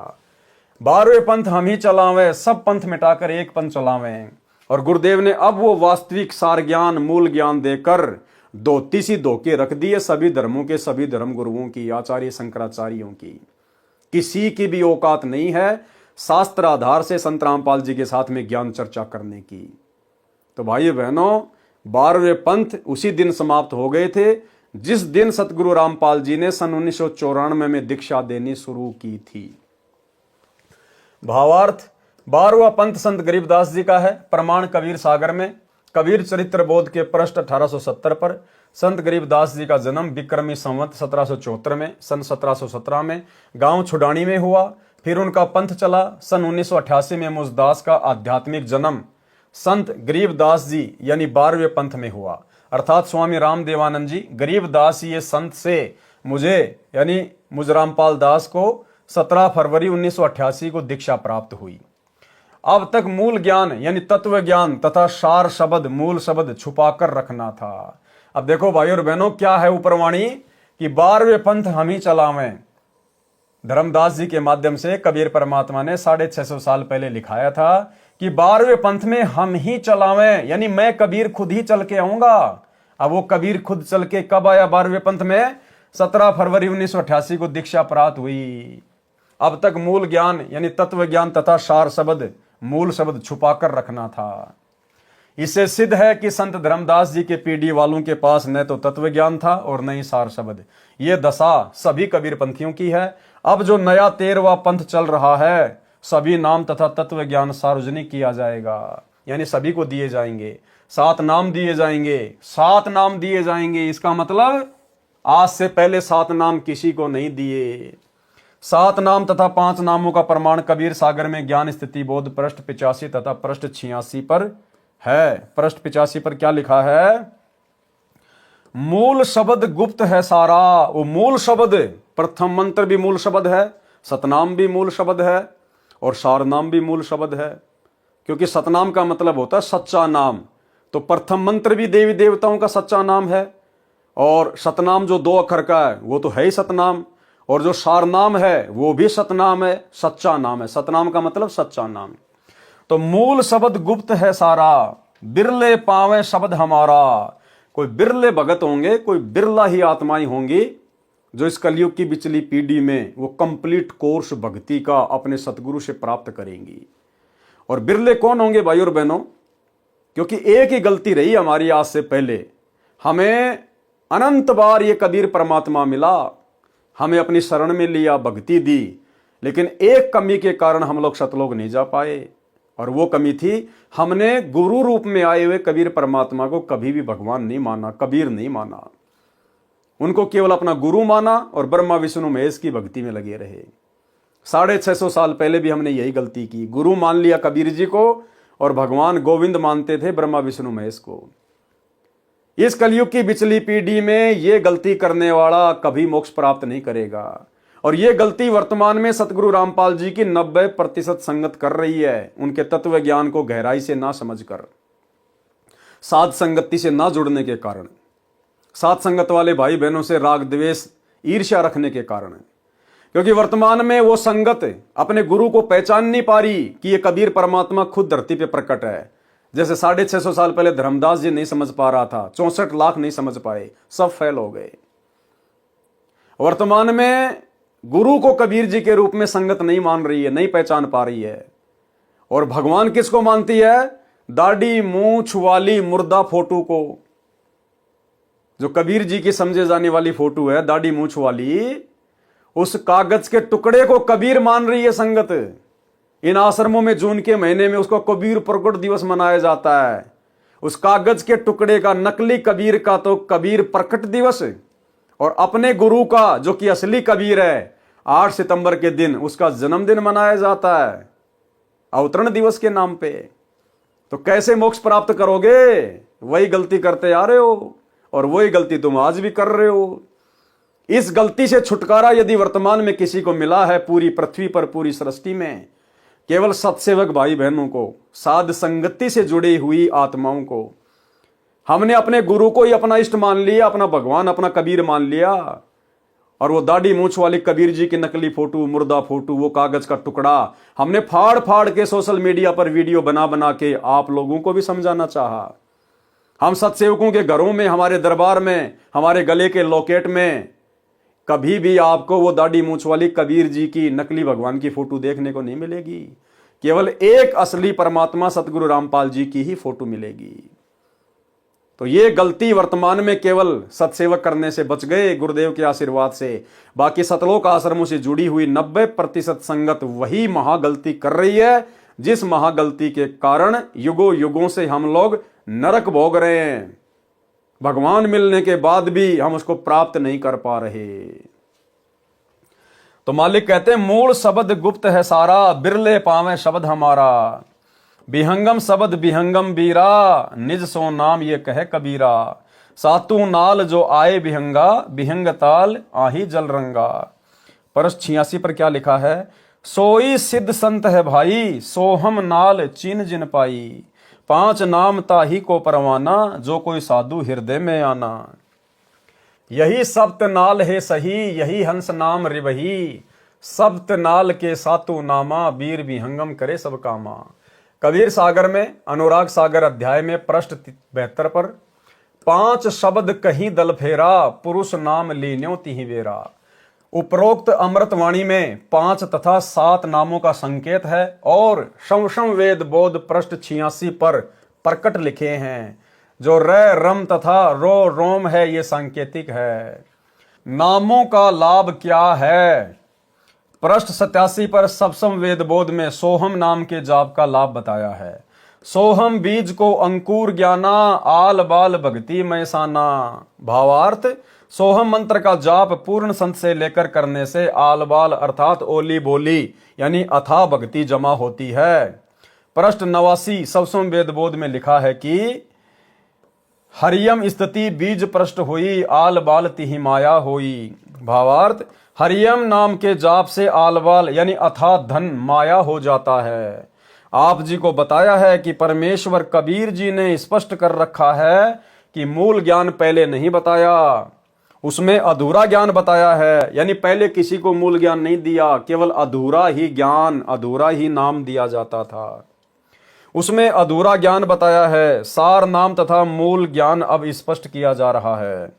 12वें पंथ हम ही चलावें, सब पंथ मिटाकर एक पंथ चलावें। और गुरुदेव ने अब वो वास्तविक सार ज्ञान मूल ज्ञान देकर धोती सी धोके रख दिए सभी धर्मों के सभी धर्म गुरुओं की, आचार्य शंकराचार्यों की। किसी की भी औकात नहीं है शास्त्र आधार से संत रामपाल जी के साथ में ज्ञान चर्चा करने की। तो भाइयों बहनों, 12वें पंथ उसी दिन समाप्त हो गए थे जिस दिन सतगुरु रामपाल जी ने सन 1994 में दीक्षा देनी शुरू की थी। भावार्थ, 12वां पंथ संत गरीबदास जी का है। प्रमाण कबीर सागर में कबीर चरित्र बोध के पृष्ठ 1870 पर संत गरीबदास जी का जन्म विक्रमी संवत 1774 में सन 1717 में गांव छुडानी में हुआ। फिर उनका पंथ चला। सन 1988 में मुझदास का आध्यात्मिक जन्म संत गरीबदास जी यानी 12वें पंथ में हुआ। अर्थात स्वामी राम देवानंद जी गरीबदास ये संत से मुझे यानी मुझ रामपाल दास को 17 फरवरी 1988 को दीक्षा प्राप्त हुई। अब तक मूल ज्ञान यानी तत्व ज्ञान तथा सार शब्द मूल शब्द छुपाकर रखना था। अब देखो भाई और बहनों, क्या है ऊपरवाणी कि 12वें पंथ हम ही चलावें। धर्मदास जी के माध्यम से कबीर परमात्मा ने 650 साल पहले लिखाया था कि 12वें पंथ में हम ही चलावें, यानी मैं कबीर खुद ही चल के आऊंगा। अब वो कबीर खुद चल के कब आया 12वें पंथ में? 17 फरवरी 1988 को दीक्षा प्राप्त हुई। अब तक मूल ज्ञान यानी तत्व ज्ञान तथा सार शब्द मूल शब्द छुपाकर रखना था। इससे सिद्ध है कि संत धर्मदास जी के पीढ़ी वालों के पास न तो तत्व ज्ञान था और न ही सार शब्द। ये दशा सभी कबीर पंथियों की है। अब जो नया 13वां पंथ चल रहा है, सभी नाम तथा तत्व ज्ञान सार्वजनिक किया जाएगा, यानी सभी को दिए जाएंगे। 7 नाम दिए जाएंगे, 7 नाम दिए जाएंगे। इसका मतलब आज से पहले 7 नाम किसी को नहीं दिए। 7 नाम तथा 5 नामों का प्रमाण कबीर सागर में ज्ञान स्थिति बोध पृष्ठ 85 तथा पृष्ठ 86 पर है। पृष्ठ 85 पर क्या लिखा है? मूल शब्द गुप्त है सारा। वो मूल शब्द, प्रथम मंत्र भी मूल शब्द है, सतनाम भी मूल शब्द है और सार नाम भी मूल शब्द है। क्योंकि सतनाम का मतलब होता है सच्चा नाम, तो प्रथम मंत्र भी देवी देवताओं का सच्चा नाम है और सतनाम जो 2 अक्षर का है वो तो है ही सतनाम, और जो सार नाम है वो भी सतनाम है, सच्चा नाम है। सतनाम का मतलब सच्चा नाम। तो मूल शब्द गुप्त है सारा, बिरले पावे शब्द हमारा। कोई बिरले भगत होंगे, कोई बिरला ही आत्माएं होंगी जो इस कलयुग की बिचली पीढ़ी में वो कंप्लीट कोर्स भक्ति का अपने सतगुरु से प्राप्त करेंगी। और बिरले कौन होंगे भाई और बहनों? क्योंकि एक ही गलती रही हमारी आज से पहले। हमें अनंत बार ये कबीर परमात्मा मिला, हमें अपनी शरण में लिया, भक्ति दी, लेकिन एक कमी के कारण हम लोग सतलोक नहीं जा पाए। और वो कमी थी, हमने गुरु रूप में आए हुए कबीर परमात्मा को कभी भी भगवान नहीं माना, कबीर नहीं माना। उनको केवल अपना गुरु माना और ब्रह्मा विष्णु महेश की भक्ति में लगे रहे। 650 साल पहले भी हमने यही गलती की, गुरु मान लिया कबीर जी को और भगवान गोविंद मानते थे ब्रह्मा विष्णु महेश को। इस कलयुग की बिचली पीढ़ी में यह गलती करने वाला कभी मोक्ष प्राप्त नहीं करेगा। और यह गलती वर्तमान में सतगुरु रामपाल जी की 90% संगत कर रही है, उनके तत्व ज्ञान को गहराई से ना समझकर, साध संगति से ना जुड़ने के कारण, साध संगत वाले भाई बहनों से राग द्वेष ईर्ष्या रखने के कारण। क्योंकि वर्तमान में वो संगत अपने गुरु को पहचान नहीं पा रही कि ये कबीर परमात्मा खुद धरती पे प्रकट है। जैसे 650 साल पहले धर्मदास जी नहीं समझ पा रहा था, 64 लाख नहीं समझ पाए, सब फेल हो गए। वर्तमान में गुरु को कबीर जी के रूप में संगत नहीं मान रही है, नहीं पहचान पा रही है। और भगवान किसको मानती है? दाढ़ी मूंछ वाली मुर्दा फोटो को। जो कबीर जी की समझे जाने वाली फोटो है, दाढ़ी मूंछ वाली, उस कागज के टुकड़े को कबीर मान रही है संगत। इन आश्रमों में जून के महीने में उसको कबीर प्रकट दिवस मनाया जाता है। उस कागज के टुकड़े का, नकली कबीर का तो कबीर प्रकट दिवस, और अपने गुरु का जो कि असली कबीर है 8 सितंबर के दिन उसका जन्मदिन मनाया जाता है अवतरण दिवस के नाम पे। तो कैसे मोक्ष प्राप्त करोगे? वही गलती करते आ रहे हो और वही गलती तुम आज भी कर रहे हो। इस गलती से छुटकारा यदि वर्तमान में किसी को मिला है पूरी पृथ्वी पर, पूरी सृष्टि में, केवल सत्सेवक भाई बहनों को, साध संगति से जुड़ी हुई आत्माओं को। हमने अपने गुरु को ही अपना इष्ट मान लिया, अपना भगवान, अपना कबीर मान लिया, और वो दाढ़ी मूंछ वाली कबीर जी की नकली फोटो, मुर्दा फोटो, वो कागज का टुकड़ा हमने फाड़ फाड़ के सोशल मीडिया पर वीडियो बना बना के आप लोगों को भी समझाना चाहा। हम सत्सेवकों के घरों में, हमारे दरबार में, हमारे गले के लॉकेट में कभी भी आपको वो दाढ़ी मूंछ वाली कबीर जी की नकली भगवान की फोटो देखने को नहीं मिलेगी। केवल एक असली परमात्मा सतगुरु रामपाल जी की ही फोटो मिलेगी। तो ये गलती वर्तमान में केवल सत्सेवक करने से बच गए गुरुदेव के आशीर्वाद से। बाकी सतलोक आश्रमों से जुड़ी हुई 90% संगत वही महागलती कर रही है, जिस महागलती के कारण युगों युगों से हम लोग नरक भोग रहे हैं। भगवान मिलने के बाद भी हम उसको प्राप्त नहीं कर पा रहे। तो मालिक कहते हैं, मूल शब्द गुप्त है सारा, बिरले पावे शब्द हमारा। बिहंगम शब्द बिहंगम बीरा, निज सो नाम ये कहे कबीरा। सातू नाल जो आए बिहंगा, बिहंग ताल आही जल रंगा। परस 86 पर क्या लिखा है? सोई सिद्ध संत है भाई, सोहम नाल चीन जिन पाई। 5 नाम ताही को परवाना, जो कोई साधु हृदय में आना। यही सप्त नाल है सही, यही हंस नाम रिवही। सप्त नाल के सातु नामा, बीर बिहंगम करे सब कामा। कबीर सागर में, अनुराग सागर अध्याय में पृष्ठ 72 पर 5 शब्द कहीं दल फेरा, पुरुष नाम लीन्यो तिहि बेरा। उपरोक्त अमृतवाणी में 5 तथा 7 नामों का संकेत है और शंशम वेद बोध पृष्ठ 86 पर प्रकट लिखे हैं। जो र रम तथा रो रोम है, ये सांकेतिक है। नामों का लाभ क्या है? पृष्ठ 87 पर सप्तम वेद बोध में सोहम नाम के जाप का लाभ बताया है। सोहम बीज को अंकुर ज्ञाना, आल बाल भक्ति मैसाना। भावार्थ, सोहम मंत्र का जाप पूर्ण संत से लेकर करने से आल बाल अर्थात ओली बोली यानी अथाह भक्ति जमा होती है। पृष्ठ 89 सप्तम वेद बोध में लिखा है कि हरियम स्थिति बीज पृष्ठ हुई, आल बाल तिहि माया होई। भावार्थ, हरियम नाम के जाप से आलवाल यानी अथाह धन माया हो जाता है। आप जी को बताया है कि परमेश्वर कबीर जी ने स्पष्ट कर रखा है कि मूल ज्ञान पहले नहीं बताया, उसमें अधूरा ज्ञान बताया है। यानी पहले किसी को मूल ज्ञान नहीं दिया, केवल अधूरा ही ज्ञान, अधूरा ही नाम दिया जाता था। उसमें अधूरा ज्ञान बताया है। सार नाम तथा मूल ज्ञान अब स्पष्ट किया जा रहा है।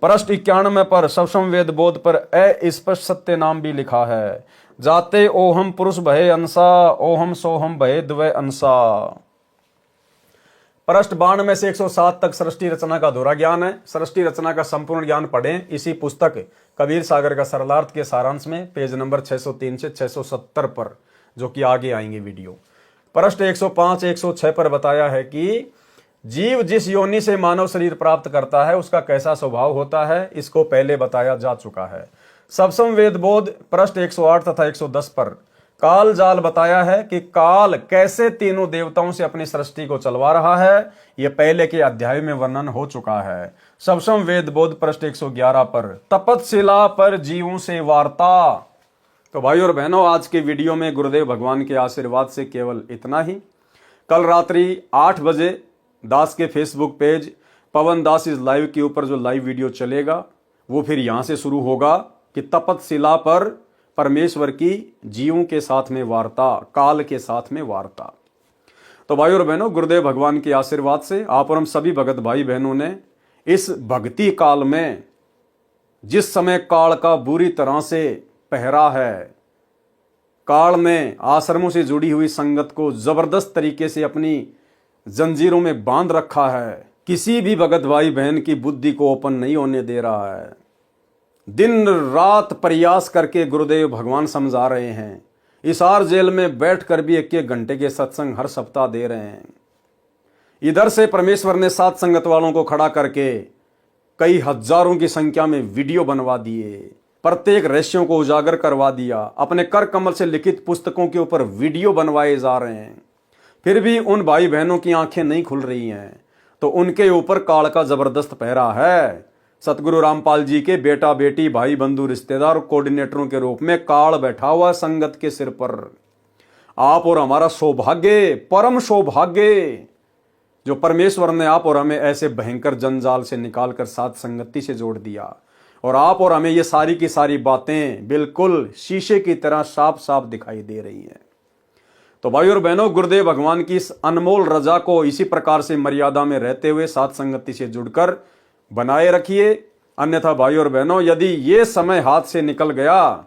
पृष्ठ 91 पर सप्तम वेद बोध पर अस्पष्ट सत्य नाम भी लिखा है। जाते ओहम पुरुष भय अंसा, ओहम सोहम भय द्वय अंसा। पृष्ठ 92 से 107 तक सृष्टि रचना का अधूरा ज्ञान है। सृष्टि रचना का संपूर्ण ज्ञान पढ़ें इसी पुस्तक कबीर सागर का सरलार्थ के सारांश में, पेज नंबर 603 से 670 पर, जो कि आगे आएंगे वीडियो। पृष्ठ 105 106 पर बताया है कि जीव जिस योनि से मानव शरीर प्राप्त करता है उसका कैसा स्वभाव होता है, इसको पहले बताया जा चुका है। सप्तम वेद बोध पृष्ठ 108 तथा 110 पर काल जाल बताया है कि काल कैसे तीनों देवताओं से अपनी सृष्टि को चलवा रहा है, यह पहले के अध्याय में वर्णन हो चुका है। सप्तम वेद बोध पृष्ठ 111 पर तपतशिला पर जीवों से वार्ता। तो भाई और बहनों, आज के वीडियो में गुरुदेव भगवान के आशीर्वाद से केवल इतना ही। कल रात्रि 8 बजे दास के Facebook page Pawan Das is live के ऊपर जो लाइव वीडियो चलेगा वो फिर यहां से शुरू होगा कि तपतशिला पर परमेश्वर की जीवों के साथ में वार्ता, काल के साथ में वार्ता। तो भाई और बहनों, गुरुदेव भगवान के आशीर्वाद से आप और हम सभी भगत भाई बहनों ने इस भक्ति काल में, जिस समय काल का बुरी तरह से पहरा है। काल ने आश्रमों से जुड़ी हुई संगत को जबरदस्त तरीके से अपनी जंजीरों में बांध रखा है। किसी भी भगत भाई बहन की बुद्धि को ओपन नहीं होने दे रहा है। दिन रात प्रयास करके गुरुदेव भगवान समझा रहे हैं। हिसार जेल में बैठकर भी 1-1 घंटे के सत्संग हर सप्ताह दे रहे हैं। इधर से परमेश्वर ने साथ संगत वालों को खड़ा करके कई हजारों की संख्या में वीडियो बनवा दिए, प्रत्येक रहस्यों को उजागर करवा दिया। अपने कर कमल से लिखित पुस्तकों के ऊपर वीडियो बनवाए जा रहे हैं। फिर भी उन भाई बहनों की आंखें नहीं खुल रही हैं, तो उनके ऊपर काल का जबरदस्त पहरा है। सतगुरु रामपाल जी के बेटा बेटी भाई बंधु रिश्तेदार और कोऑर्डिनेटरों के रूप में काल बैठा हुआ संगत के सिर पर। आप और हमारा सौभाग्य, परम सौभाग्य, जो परमेश्वर ने आप और हमें ऐसे भयंकर जंजाल से निकालकर साथ संगति से जोड़ दिया, और आप और हमें ये सारी की सारी बातें बिल्कुल शीशे की तरह साफ साफ दिखाई दे रही हैं। तो भाई और बहनों, गुरुदेव भगवान की इस अनमोल रजा को इसी प्रकार से मर्यादा में रहते हुए साथ संगति से जुड़कर बनाए रखिए। अन्यथा भाई और बहनों, यदि ये समय हाथ से निकल गया,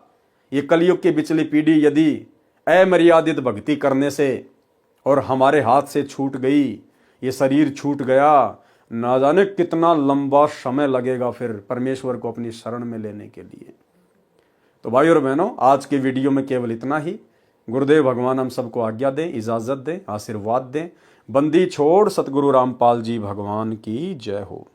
ये कलयुग की बिचली पीढ़ी यदि अमर्यादित भक्ति करने से और हमारे हाथ से छूट गई, ये शरीर छूट गया, ना जाने कितना लंबा समय लगेगा फिर परमेश्वर को अपनी शरण में लेने के लिए। तो भाई और बहनों, आज की वीडियो में केवल इतना ही। गुरुदेव भगवान हम सबको आज्ञा दें, इजाजत दें, आशीर्वाद दें। बंदी छोड़ सतगुरु रामपाल जी भगवान की जय हो।